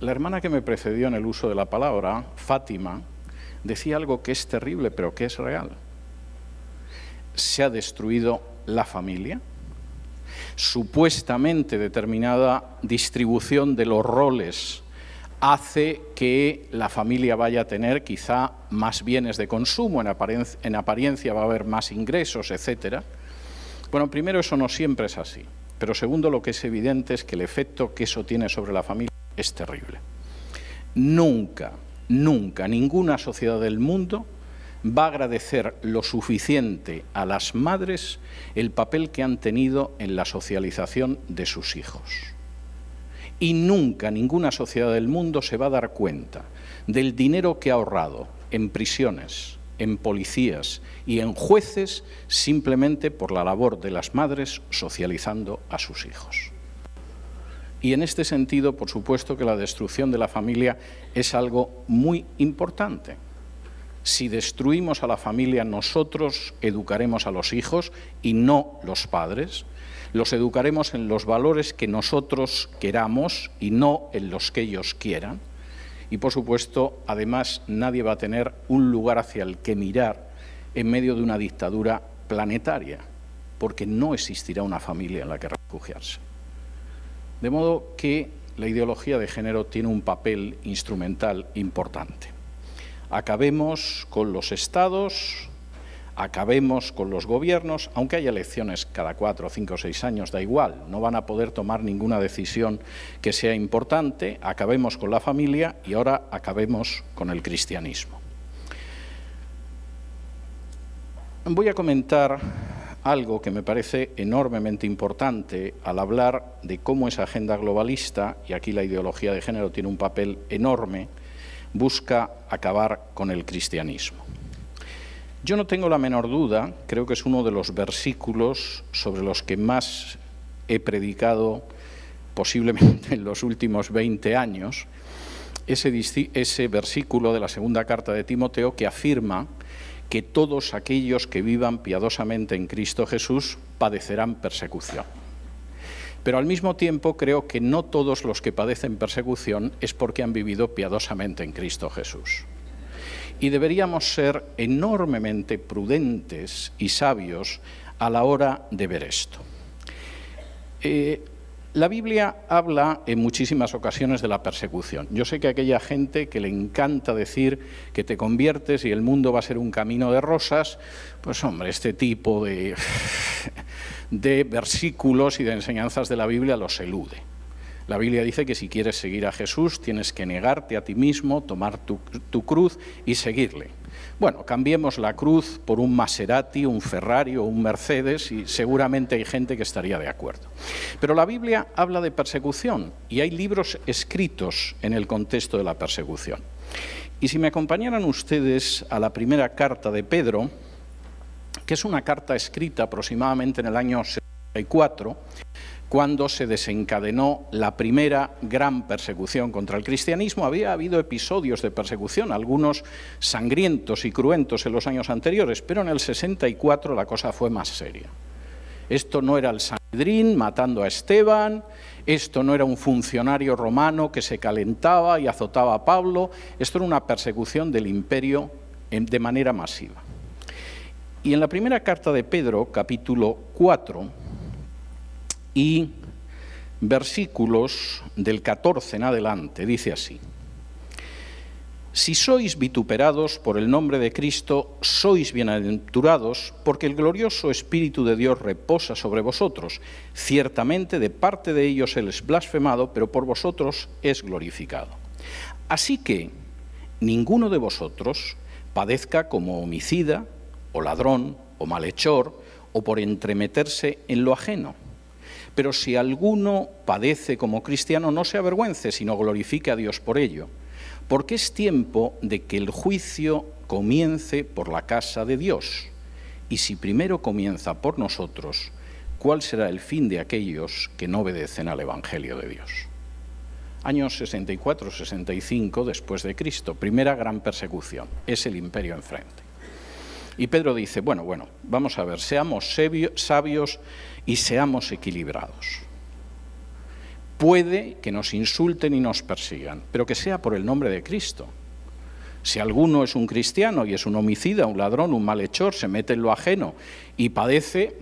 la hermana que me precedió en el uso de la palabra, Fátima, decía algo que es terrible, pero que es real. Se ha destruido la familia. Supuestamente determinada distribución de los roles hace que la familia vaya a tener quizá más bienes de consumo, en apariencia va a haber más ingresos, etcétera. Bueno, primero, eso no siempre es así, pero segundo, lo que es evidente es que el efecto que eso tiene sobre la familia es terrible. Nunca, nunca, ninguna sociedad del mundo va a agradecer lo suficiente a las madres el papel que han tenido en la socialización de sus hijos. Y nunca ninguna sociedad del mundo se va a dar cuenta del dinero que ha ahorrado en prisiones, en policías y en jueces simplemente por la labor de las madres socializando a sus hijos. Y en este sentido, por supuesto que la destrucción de la familia es algo muy importante. Si destruimos a la familia, nosotros educaremos a los hijos y no los padres. Los educaremos en los valores que nosotros queramos y no en los que ellos quieran. Y, por supuesto, además, nadie va a tener un lugar hacia el que mirar en medio de una dictadura planetaria, porque no existirá una familia en la que refugiarse. De modo que la ideología de género tiene un papel instrumental importante. Acabemos con los estados, acabemos con los gobiernos, aunque haya elecciones cada 4, 5 o 6 años, da igual, no van a poder tomar ninguna decisión que sea importante. Acabemos con la familia y ahora acabemos con el cristianismo. Voy a comentar algo que me parece enormemente importante al hablar de cómo esa agenda globalista, y aquí la ideología de género tiene un papel enorme, busca acabar con el cristianismo. Yo no tengo la menor duda, creo que es uno de los versículos sobre los que más he predicado posiblemente en los últimos 20 años, ese versículo de la segunda carta de Timoteo que afirma que todos aquellos que vivan piadosamente en Cristo Jesús padecerán persecución. Pero al mismo tiempo creo que no todos los que padecen persecución es porque han vivido piadosamente en Cristo Jesús. Y deberíamos ser enormemente prudentes y sabios a la hora de ver esto. La Biblia habla en muchísimas ocasiones de la persecución. Yo sé que a aquella gente que le encanta decir que te conviertes y el mundo va a ser un camino de rosas, pues hombre, este tipo de versículos y de enseñanzas de la Biblia los elude. La Biblia dice que si quieres seguir a Jesús tienes que negarte a ti mismo, tomar tu cruz y seguirle. Bueno, cambiemos la cruz por un Maserati, un Ferrari o un Mercedes y seguramente hay gente que estaría de acuerdo. Pero la Biblia habla de persecución y hay libros escritos en el contexto de la persecución. Y si me acompañaran ustedes a la primera carta de Pedro, que es una carta escrita aproximadamente en el año 64, cuando se desencadenó la primera gran persecución contra el cristianismo. Había habido episodios de persecución, algunos sangrientos y cruentos en los años anteriores, pero en el 64 la cosa fue más seria. Esto no era el Sanedrín matando a Esteban, esto no era un funcionario romano que se calentaba y azotaba a Pablo, esto era una persecución del imperio de manera masiva. Y en la primera carta de Pedro, capítulo 4, y versículos del 14 en adelante, dice así: si sois vituperados por el nombre de Cristo, sois bienaventurados, porque el glorioso Espíritu de Dios reposa sobre vosotros. Ciertamente de parte de ellos Él es blasfemado, pero por vosotros es glorificado. Así que ninguno de vosotros padezca como homicida, o ladrón, o malhechor, o por entremeterse en lo ajeno. Pero si alguno padece como cristiano, no se avergüence, sino glorifique a Dios por ello. Porque es tiempo de que el juicio comience por la casa de Dios. Y si primero comienza por nosotros, ¿cuál será el fin de aquellos que no obedecen al Evangelio de Dios? Años 64-65 después de Cristo, primera gran persecución, es el imperio enfrente. Y Pedro dice, bueno, vamos a ver, seamos sabios y seamos equilibrados. Puede que nos insulten y nos persigan, pero que sea por el nombre de Cristo. Si alguno es un cristiano y es un homicida, un ladrón, un malhechor, se mete en lo ajeno y padece,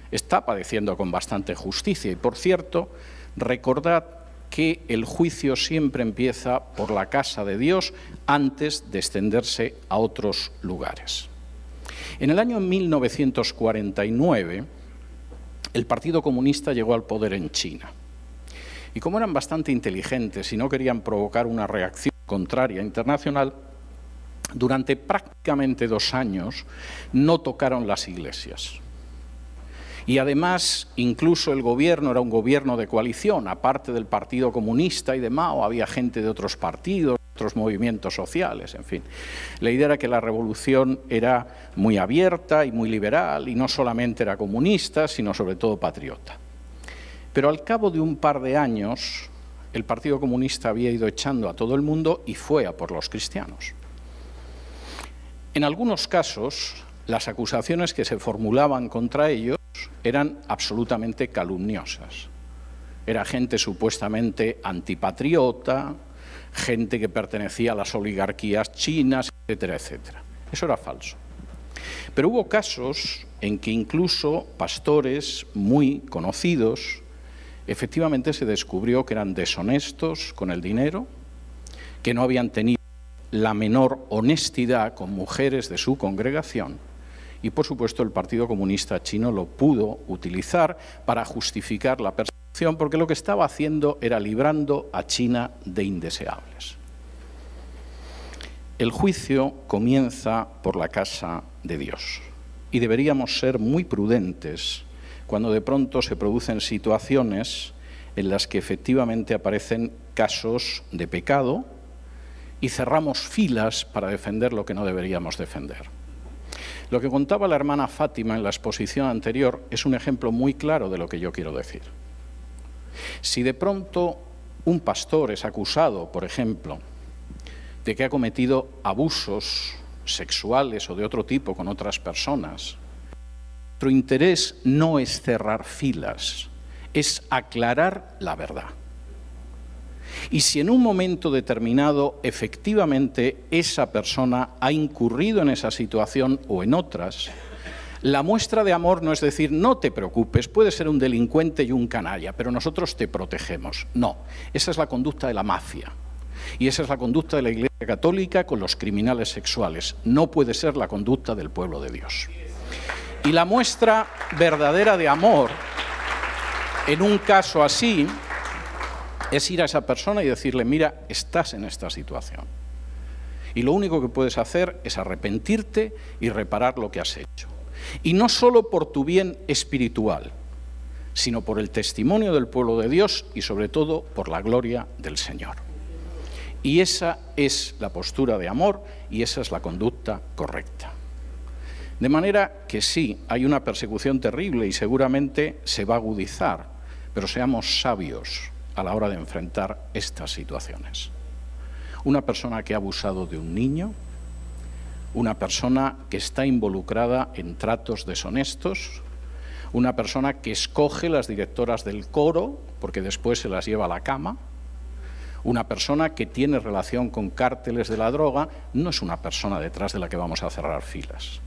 está padeciendo con bastante justicia. Y por cierto, recordad que el juicio siempre empieza por la casa de Dios antes de extenderse a otros lugares. En el año 1949, el Partido Comunista llegó al poder en China. Y como eran bastante inteligentes y no querían provocar una reacción contraria internacional, durante prácticamente 2 años no tocaron las iglesias. Y además, incluso el gobierno era un gobierno de coalición, aparte del Partido Comunista y de Mao, había gente de otros partidos, otros movimientos sociales, en fin. La idea era que la revolución era muy abierta y muy liberal, y no solamente era comunista, sino sobre todo patriota. Pero al cabo de un par de años, el Partido Comunista había ido echando a todo el mundo y fue a por los cristianos. En algunos casos, las acusaciones que se formulaban contra ellos eran absolutamente calumniosas. Era gente supuestamente antipatriota, gente que pertenecía a las oligarquías chinas, etcétera, etcétera. Eso era falso. Pero hubo casos en que incluso pastores muy conocidos, efectivamente se descubrió que eran deshonestos con el dinero, que no habían tenido la menor honestidad con mujeres de su congregación. Y, por supuesto, el Partido Comunista Chino lo pudo utilizar para justificar la persecución, porque lo que estaba haciendo era librando a China de indeseables. El juicio comienza por la casa de Dios y deberíamos ser muy prudentes cuando de pronto se producen situaciones en las que efectivamente aparecen casos de pecado y cerramos filas para defender lo que no deberíamos defender. Lo que contaba la hermana Fátima en la exposición anterior es un ejemplo muy claro de lo que yo quiero decir. Si de pronto un pastor es acusado, por ejemplo, de que ha cometido abusos sexuales o de otro tipo con otras personas, nuestro interés no es cerrar filas, es aclarar la verdad. Y si en un momento determinado efectivamente esa persona ha incurrido en esa situación o en otras, la muestra de amor no es decir, no te preocupes, puede ser un delincuente y un canalla, pero nosotros te protegemos. No, esa es la conducta de la mafia. Y esa es la conducta de la Iglesia Católica con los criminales sexuales. No puede ser la conducta del pueblo de Dios. Y la muestra verdadera de amor, en un caso así, es ir a esa persona y decirle, mira, estás en esta situación. Y lo único que puedes hacer es arrepentirte y reparar lo que has hecho. Y no solo por tu bien espiritual, sino por el testimonio del pueblo de Dios y sobre todo por la gloria del Señor. Y esa es la postura de amor y esa es la conducta correcta. De manera que sí, hay una persecución terrible y seguramente se va a agudizar, pero seamos sabios a la hora de enfrentar estas situaciones. Una persona que ha abusado de un niño, una persona que está involucrada en tratos deshonestos, una persona que escoge las directoras del coro porque después se las lleva a la cama, una persona que tiene relación con cárteles de la droga, no es una persona detrás de la que vamos a cerrar filas.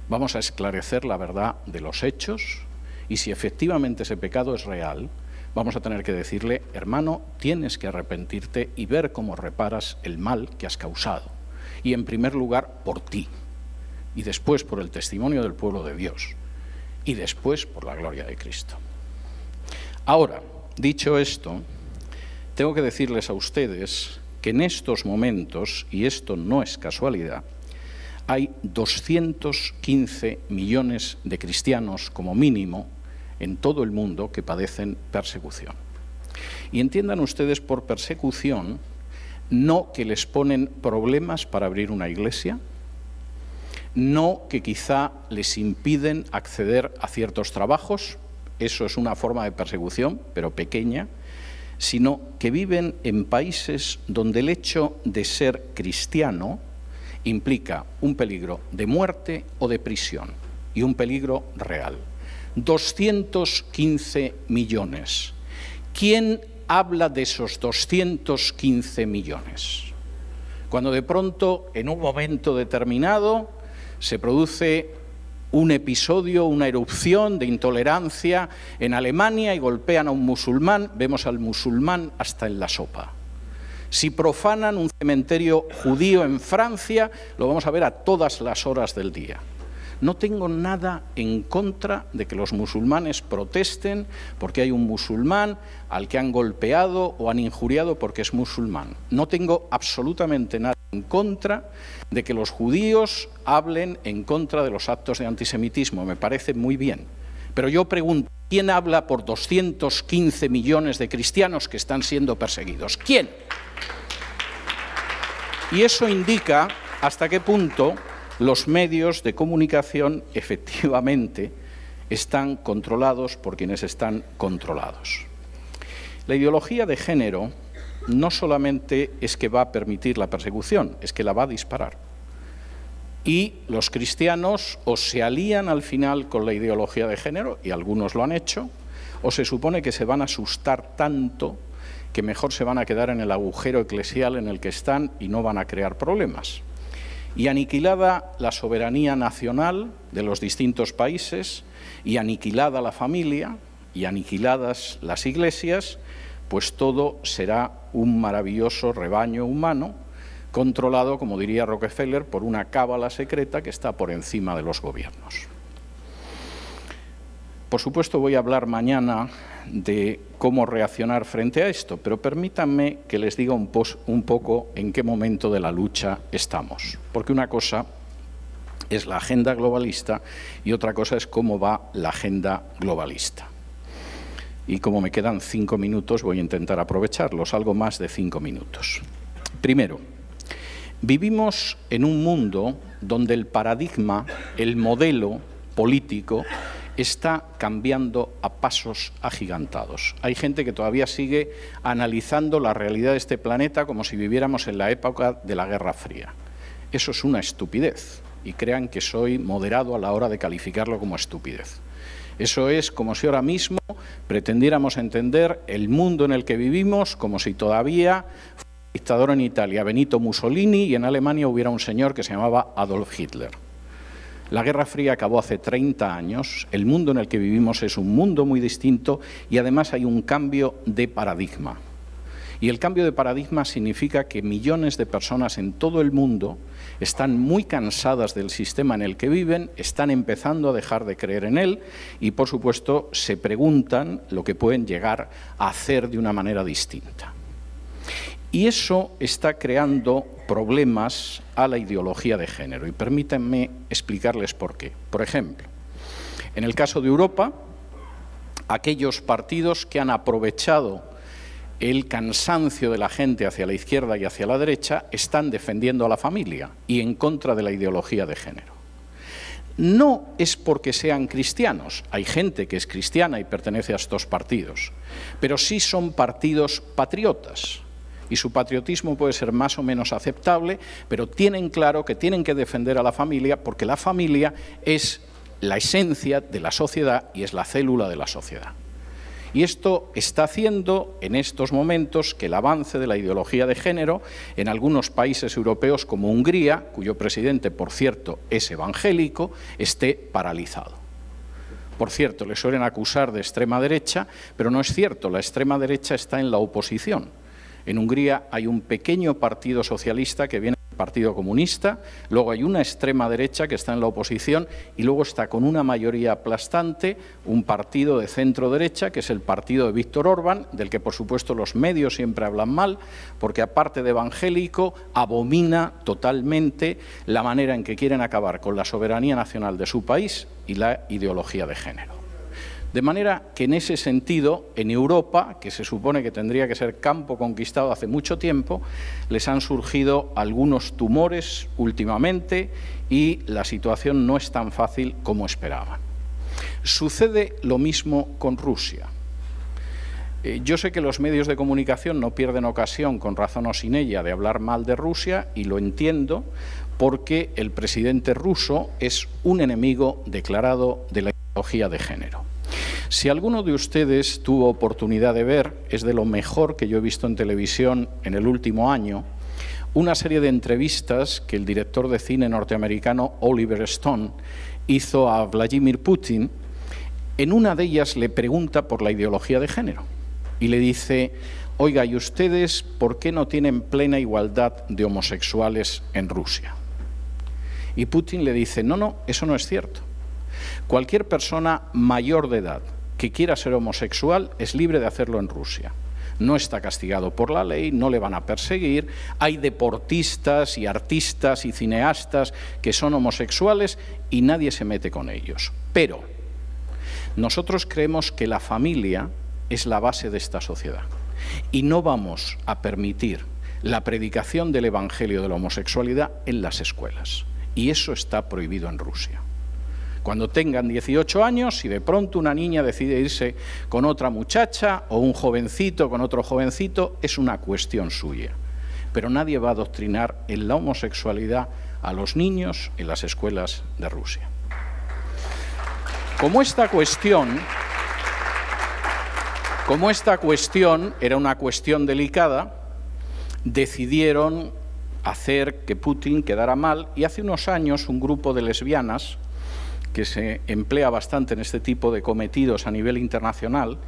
Vamos a esclarecer la verdad de los hechos y si efectivamente ese pecado es real, vamos a tener que decirle, hermano, tienes que arrepentirte y ver cómo reparas el mal que has causado. Y en primer lugar, por ti. Y después por el testimonio del pueblo de Dios. Y después por la gloria de Cristo. Ahora, dicho esto, tengo que decirles a ustedes que en estos momentos, y esto no es casualidad, hay 215 millones de cristianos como mínimo en todo el mundo que padecen persecución. Y entiendan ustedes por persecución no que les ponen problemas para abrir una iglesia, no que quizá les impiden acceder a ciertos trabajos, eso es una forma de persecución, pero pequeña, sino que viven en países donde el hecho de ser cristiano implica un peligro de muerte o de prisión, y un peligro real. 215 millones. ¿Quién habla de esos 215 millones? Cuando de pronto, en un momento determinado, se produce un episodio, una erupción de intolerancia en Alemania y golpean a un musulmán, vemos al musulmán hasta en la sopa. Si profanan un cementerio judío en Francia, lo vamos a ver a todas las horas del día. No tengo nada en contra de que los musulmanes protesten porque hay un musulmán al que han golpeado o han injuriado porque es musulmán. No tengo absolutamente nada en contra de que los judíos hablen en contra de los actos de antisemitismo. Me parece muy bien. Pero yo pregunto, ¿quién habla por 215 millones de cristianos que están siendo perseguidos? ¿Quién? Y eso indica hasta qué punto los medios de comunicación efectivamente están controlados por quienes están controlados. La ideología de género no solamente es que va a permitir la persecución, es que la va a disparar. Y los cristianos o se alían al final con la ideología de género, y algunos lo han hecho, o se supone que se van a asustar tanto que mejor se van a quedar en el agujero eclesial en el que están y no van a crear problemas. Y aniquilada la soberanía nacional de los distintos países, y aniquilada la familia, y aniquiladas las iglesias, pues todo será un maravilloso rebaño humano, controlado, como diría Rockefeller, por una cábala secreta que está por encima de los gobiernos. Por supuesto, voy a hablar mañana de cómo reaccionar frente a esto, pero permítanme que les diga un poco en qué momento de la lucha estamos. Porque una cosa es la agenda globalista y otra cosa es cómo va la agenda globalista. Y como me quedan 5 minutos, voy a intentar aprovecharlos, algo más de 5 minutos. Primero, vivimos en un mundo donde el paradigma, el modelo político, está cambiando a pasos agigantados. Hay gente que todavía sigue analizando la realidad de este planeta como si viviéramos en la época de la Guerra Fría. Eso es una estupidez, y crean que soy moderado a la hora de calificarlo como estupidez. Eso es como si ahora mismo pretendiéramos entender el mundo en el que vivimos como si todavía fuera dictador en Italia Benito Mussolini y en Alemania hubiera un señor que se llamaba Adolf Hitler. La Guerra Fría acabó hace 30 años, el mundo en el que vivimos es un mundo muy distinto y además hay un cambio de paradigma. Y el cambio de paradigma significa que millones de personas en todo el mundo están muy cansadas del sistema en el que viven, están empezando a dejar de creer en él y, por supuesto, se preguntan lo que pueden llegar a hacer de una manera distinta. Y eso está creando problemas a la ideología de género. Y permítanme explicarles por qué. Por ejemplo, en el caso de Europa, aquellos partidos que han aprovechado el cansancio de la gente hacia la izquierda y hacia la derecha están defendiendo a la familia y en contra de la ideología de género. No es porque sean cristianos, hay gente que es cristiana y pertenece a estos partidos, pero sí son partidos patriotas. Y su patriotismo puede ser más o menos aceptable, pero tienen claro que tienen que defender a la familia porque la familia es la esencia de la sociedad y es la célula de la sociedad. Y esto está haciendo en estos momentos que el avance de la ideología de género en algunos países europeos como Hungría, cuyo presidente, por cierto, es evangélico, esté paralizado. Por cierto, le suelen acusar de extrema derecha, pero no es cierto, la extrema derecha está en la oposición. En Hungría hay un pequeño partido socialista que viene del Partido Comunista, luego hay una extrema derecha que está en la oposición y luego está con una mayoría aplastante un partido de centro derecha que es el partido de Víctor Orbán, del que por supuesto los medios siempre hablan mal, porque aparte de evangélico abomina totalmente la manera en que quieren acabar con la soberanía nacional de su país y la ideología de género. De manera que en ese sentido, en Europa, que se supone que tendría que ser campo conquistado hace mucho tiempo, les han surgido algunos tumores últimamente y la situación no es tan fácil como esperaban. Sucede lo mismo con Rusia. Yo sé que los medios de comunicación no pierden ocasión, con razón o sin ella, de hablar mal de Rusia y lo entiendo porque el presidente ruso es un enemigo declarado de la ideología de género. Si alguno de ustedes tuvo oportunidad de ver, es de lo mejor que yo he visto en televisión en el último año, una serie de entrevistas que el director de cine norteamericano Oliver Stone hizo a Vladimir Putin. En una de ellas le pregunta por la ideología de género y le dice: oiga, ¿y ustedes por qué no tienen plena igualdad de homosexuales en Rusia? Y Putin le dice: no, eso no es cierto. Cualquier persona mayor de edad que quiera ser homosexual es libre de hacerlo en Rusia. No está castigado por la ley, no le van a perseguir, hay deportistas y artistas y cineastas que son homosexuales y nadie se mete con ellos. Pero nosotros creemos que la familia es la base de esta sociedad y no vamos a permitir la predicación del evangelio de la homosexualidad en las escuelas. Y eso está prohibido en Rusia. Cuando tengan 18 años, si de pronto una niña decide irse con otra muchacha o un jovencito con otro jovencito, es una cuestión suya. Pero nadie va a adoctrinar en la homosexualidad a los niños en las escuelas de Rusia. Como esta cuestión era una cuestión delicada, decidieron hacer que Putin quedara mal y hace unos años un grupo de lesbianas que se emplea bastante en este tipo de cometidos a nivel internacional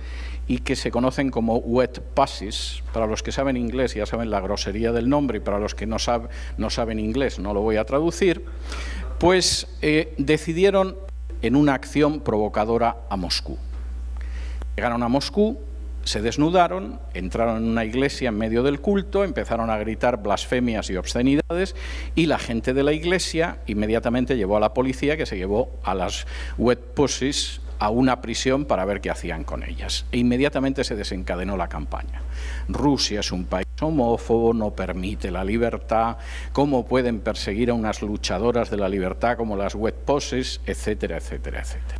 y que se conocen como wet pussies. Para los que saben inglés ya saben la grosería del nombre y para los que no saben inglés no lo voy a traducir, pues decidieron en una acción provocadora a Moscú. Llegaron a Moscú, se desnudaron, entraron en una iglesia en medio del culto, empezaron a gritar blasfemias y obscenidades y la gente de la iglesia inmediatamente llevó a la policía, que se llevó a las wet pussies a una prisión para ver qué hacían con ellas. E inmediatamente se desencadenó la campaña. Rusia es un país homófobo, no permite la libertad, ¿cómo pueden perseguir a unas luchadoras de la libertad como las wet pussies?, etcétera, etcétera, etcétera.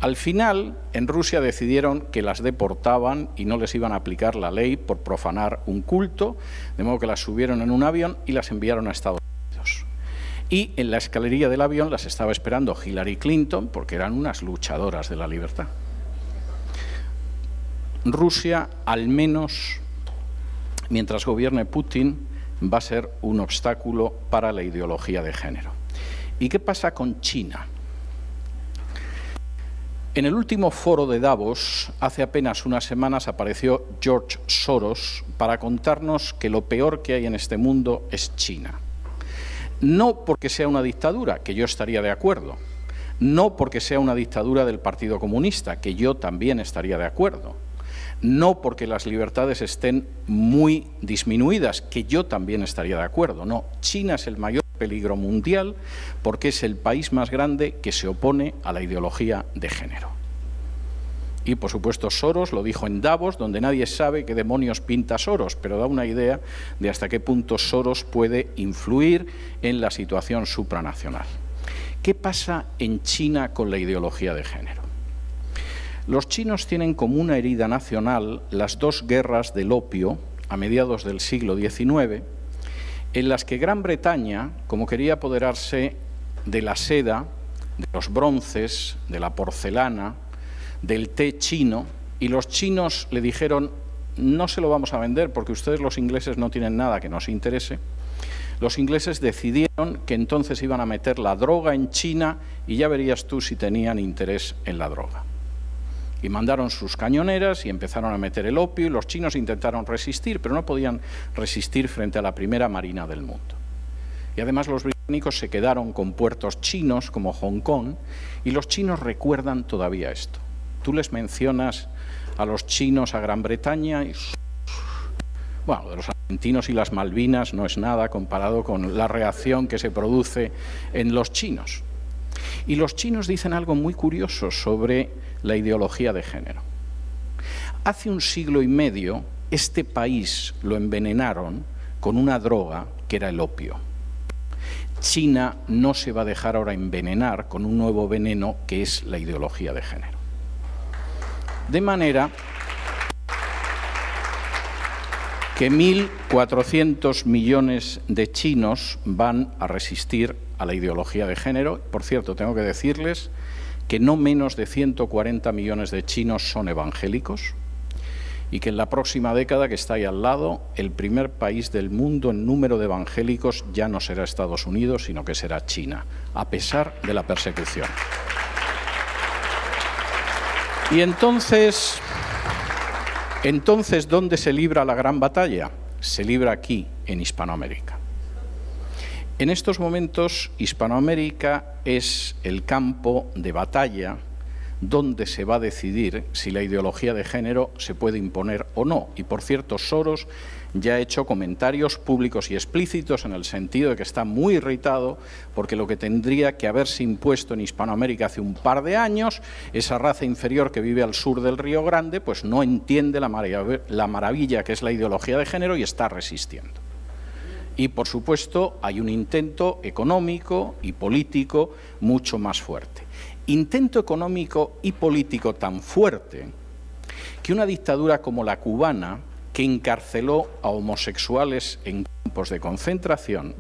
Al final, en Rusia decidieron que las deportaban y no les iban a aplicar la ley por profanar un culto, de modo que las subieron en un avión y las enviaron a Estados Unidos. Y en la escalerilla del avión las estaba esperando Hillary Clinton, porque eran unas luchadoras de la libertad. Rusia, al menos mientras gobierne Putin, va a ser un obstáculo para la ideología de género. ¿Y qué pasa con China? En el último foro de Davos, hace apenas unas semanas, apareció George Soros para contarnos que lo peor que hay en este mundo es China. No porque sea una dictadura, que yo estaría de acuerdo. No porque sea una dictadura del Partido Comunista, que yo también estaría de acuerdo. No porque las libertades estén muy disminuidas, que yo también estaría de acuerdo. No, China es el mayor peligro mundial porque es el país más grande que se opone a la ideología de género. Y, por supuesto, Soros lo dijo en Davos, donde nadie sabe qué demonios pinta Soros, pero da una idea de hasta qué punto Soros puede influir en la situación supranacional. ¿Qué pasa en China con la ideología de género? Los chinos tienen como una herida nacional las dos guerras del opio a mediados del siglo XIX, en las que Gran Bretaña, como quería apoderarse de la seda, de los bronces, de la porcelana, del té chino, y los chinos le dijeron: no se lo vamos a vender porque ustedes los ingleses no tienen nada que nos interese. Los ingleses decidieron que entonces iban a meter la droga en China y ya verías tú si tenían interés en la droga. Y mandaron sus cañoneras y empezaron a meter el opio, y los chinos intentaron resistir, pero no podían resistir frente a la primera marina del mundo. Y además los británicos se quedaron con puertos chinos como Hong Kong, y los chinos recuerdan todavía esto. Tú les mencionas a los chinos a Gran Bretaña y... bueno, de los argentinos y las Malvinas no es nada comparado con la reacción que se produce en los chinos. Y los chinos dicen algo muy curioso sobre la ideología de género. Hace un siglo y medio, este país lo envenenaron con una droga que era el opio. China no se va a dejar ahora envenenar con un nuevo veneno que es la ideología de género. De manera que 1.400 millones de chinos van a resistir a la ideología de género. Por cierto, tengo que decirles que no menos de 140 millones de chinos son evangélicos y que en la próxima década, que está ahí al lado, el primer país del mundo en número de evangélicos ya no será Estados Unidos, sino que será China, a pesar de la persecución. Y entonces, ¿dónde se libra la gran batalla? Se libra aquí, en Hispanoamérica. En estos momentos, Hispanoamérica es el campo de batalla donde se va a decidir si la ideología de género se puede imponer o no. Y, por cierto, Soros ya ha hecho comentarios públicos y explícitos en el sentido de que está muy irritado porque lo que tendría que haberse impuesto en Hispanoamérica hace un par de años, esa raza inferior que vive al sur del Río Grande, pues no entiende la maravilla que es la ideología de género y está resistiendo. Y, por supuesto, hay un intento económico y político mucho más fuerte. Intento económico y político tan fuerte que una dictadura como la cubana, que encarceló a homosexuales en campos de concentración,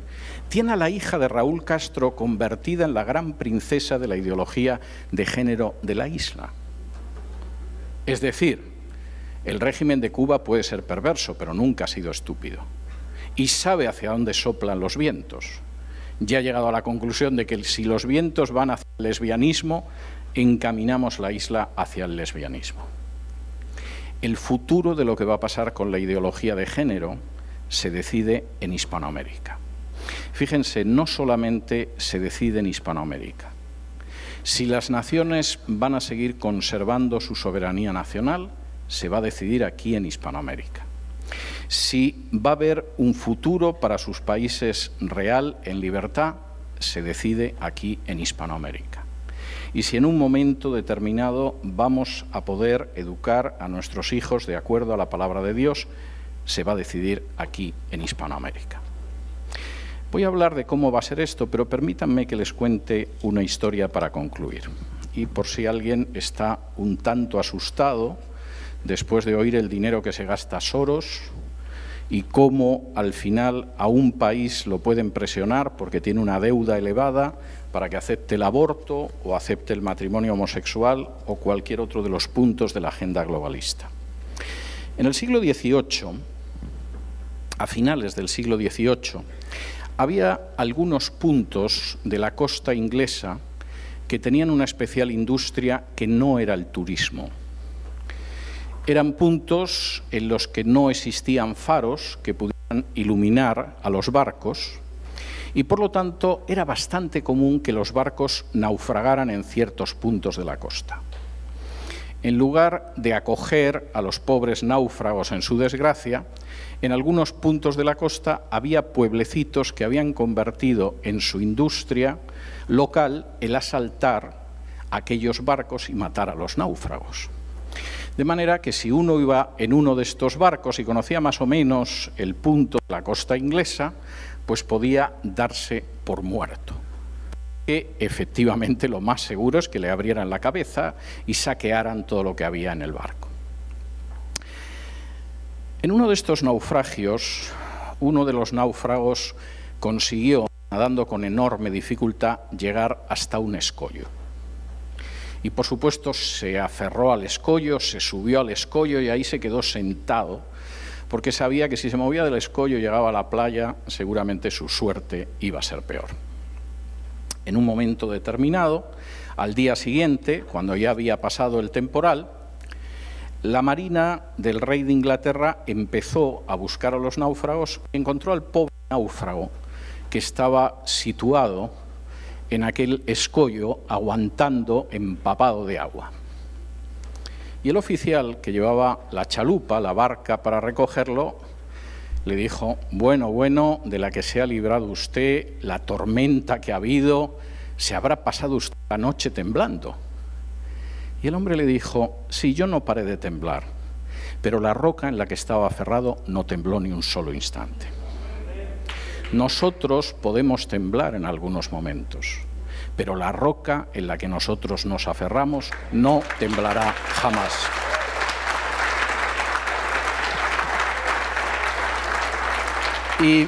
tiene a la hija de Raúl Castro convertida en la gran princesa de la ideología de género de la isla. Es decir, el régimen de Cuba puede ser perverso, pero nunca ha sido estúpido. Y sabe hacia dónde soplan los vientos. Ya ha llegado a la conclusión de que si los vientos van hacia el lesbianismo, encaminamos la isla hacia el lesbianismo. El futuro de lo que va a pasar con la ideología de género se decide en Hispanoamérica. Fíjense, no solamente se decide en Hispanoamérica. Si las naciones van a seguir conservando su soberanía nacional, se va a decidir aquí en Hispanoamérica. Si va a haber un futuro para sus países real, en libertad, se decide aquí en Hispanoamérica. Y si en un momento determinado vamos a poder educar a nuestros hijos de acuerdo a la palabra de Dios, se va a decidir aquí en Hispanoamérica. Voy a hablar de cómo va a ser esto, pero permítanme que les cuente una historia para concluir. Y por si alguien está un tanto asustado después de oír el dinero que se gasta Soros y cómo al final a un país lo pueden presionar porque tiene una deuda elevada para que acepte el aborto o acepte el matrimonio homosexual o cualquier otro de los puntos de la agenda globalista. En el siglo XVIII, a finales del siglo XVIII, había algunos puntos de la costa inglesa que tenían una especial industria que no era el turismo. Eran puntos en los que no existían faros que pudieran iluminar a los barcos y, por lo tanto, era bastante común que los barcos naufragaran en ciertos puntos de la costa. En lugar de acoger a los pobres náufragos en su desgracia, en algunos puntos de la costa había pueblecitos que habían convertido en su industria local el asaltar aquellos barcos y matar a los náufragos. De manera que si uno iba en uno de estos barcos y conocía más o menos el punto de la costa inglesa, pues podía darse por muerto. Que efectivamente lo más seguro es que le abrieran la cabeza y saquearan todo lo que había en el barco. En uno de estos naufragios, uno de los náufragos consiguió, nadando con enorme dificultad, llegar hasta un escollo. Y por supuesto se aferró al escollo, se subió al escollo y ahí se quedó sentado, porque sabía que si se movía del escollo y llegaba a la playa, seguramente su suerte iba a ser peor. En un momento determinado, al día siguiente, cuando ya había pasado el temporal, la marina del rey de Inglaterra empezó a buscar a los náufragos y encontró al pobre náufrago que estaba situado en aquel escollo, aguantando empapado de agua. Y el oficial que llevaba la chalupa, la barca para recogerlo, le dijo: bueno, de la que se ha librado usted, la tormenta que ha habido, se habrá pasado usted la noche temblando. Y el hombre le dijo: sí, yo no paré de temblar, pero la roca en la que estaba aferrado no tembló ni un solo instante. Nosotros podemos temblar en algunos momentos, pero la roca en la que nosotros nos aferramos no temblará jamás. Y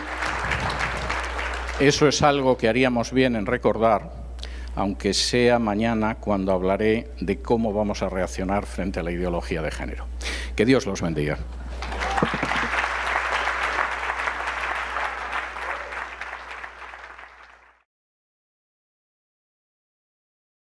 eso es algo que haríamos bien en recordar, aunque sea mañana cuando hablaré de cómo vamos a reaccionar frente a la ideología de género. Que Dios los bendiga.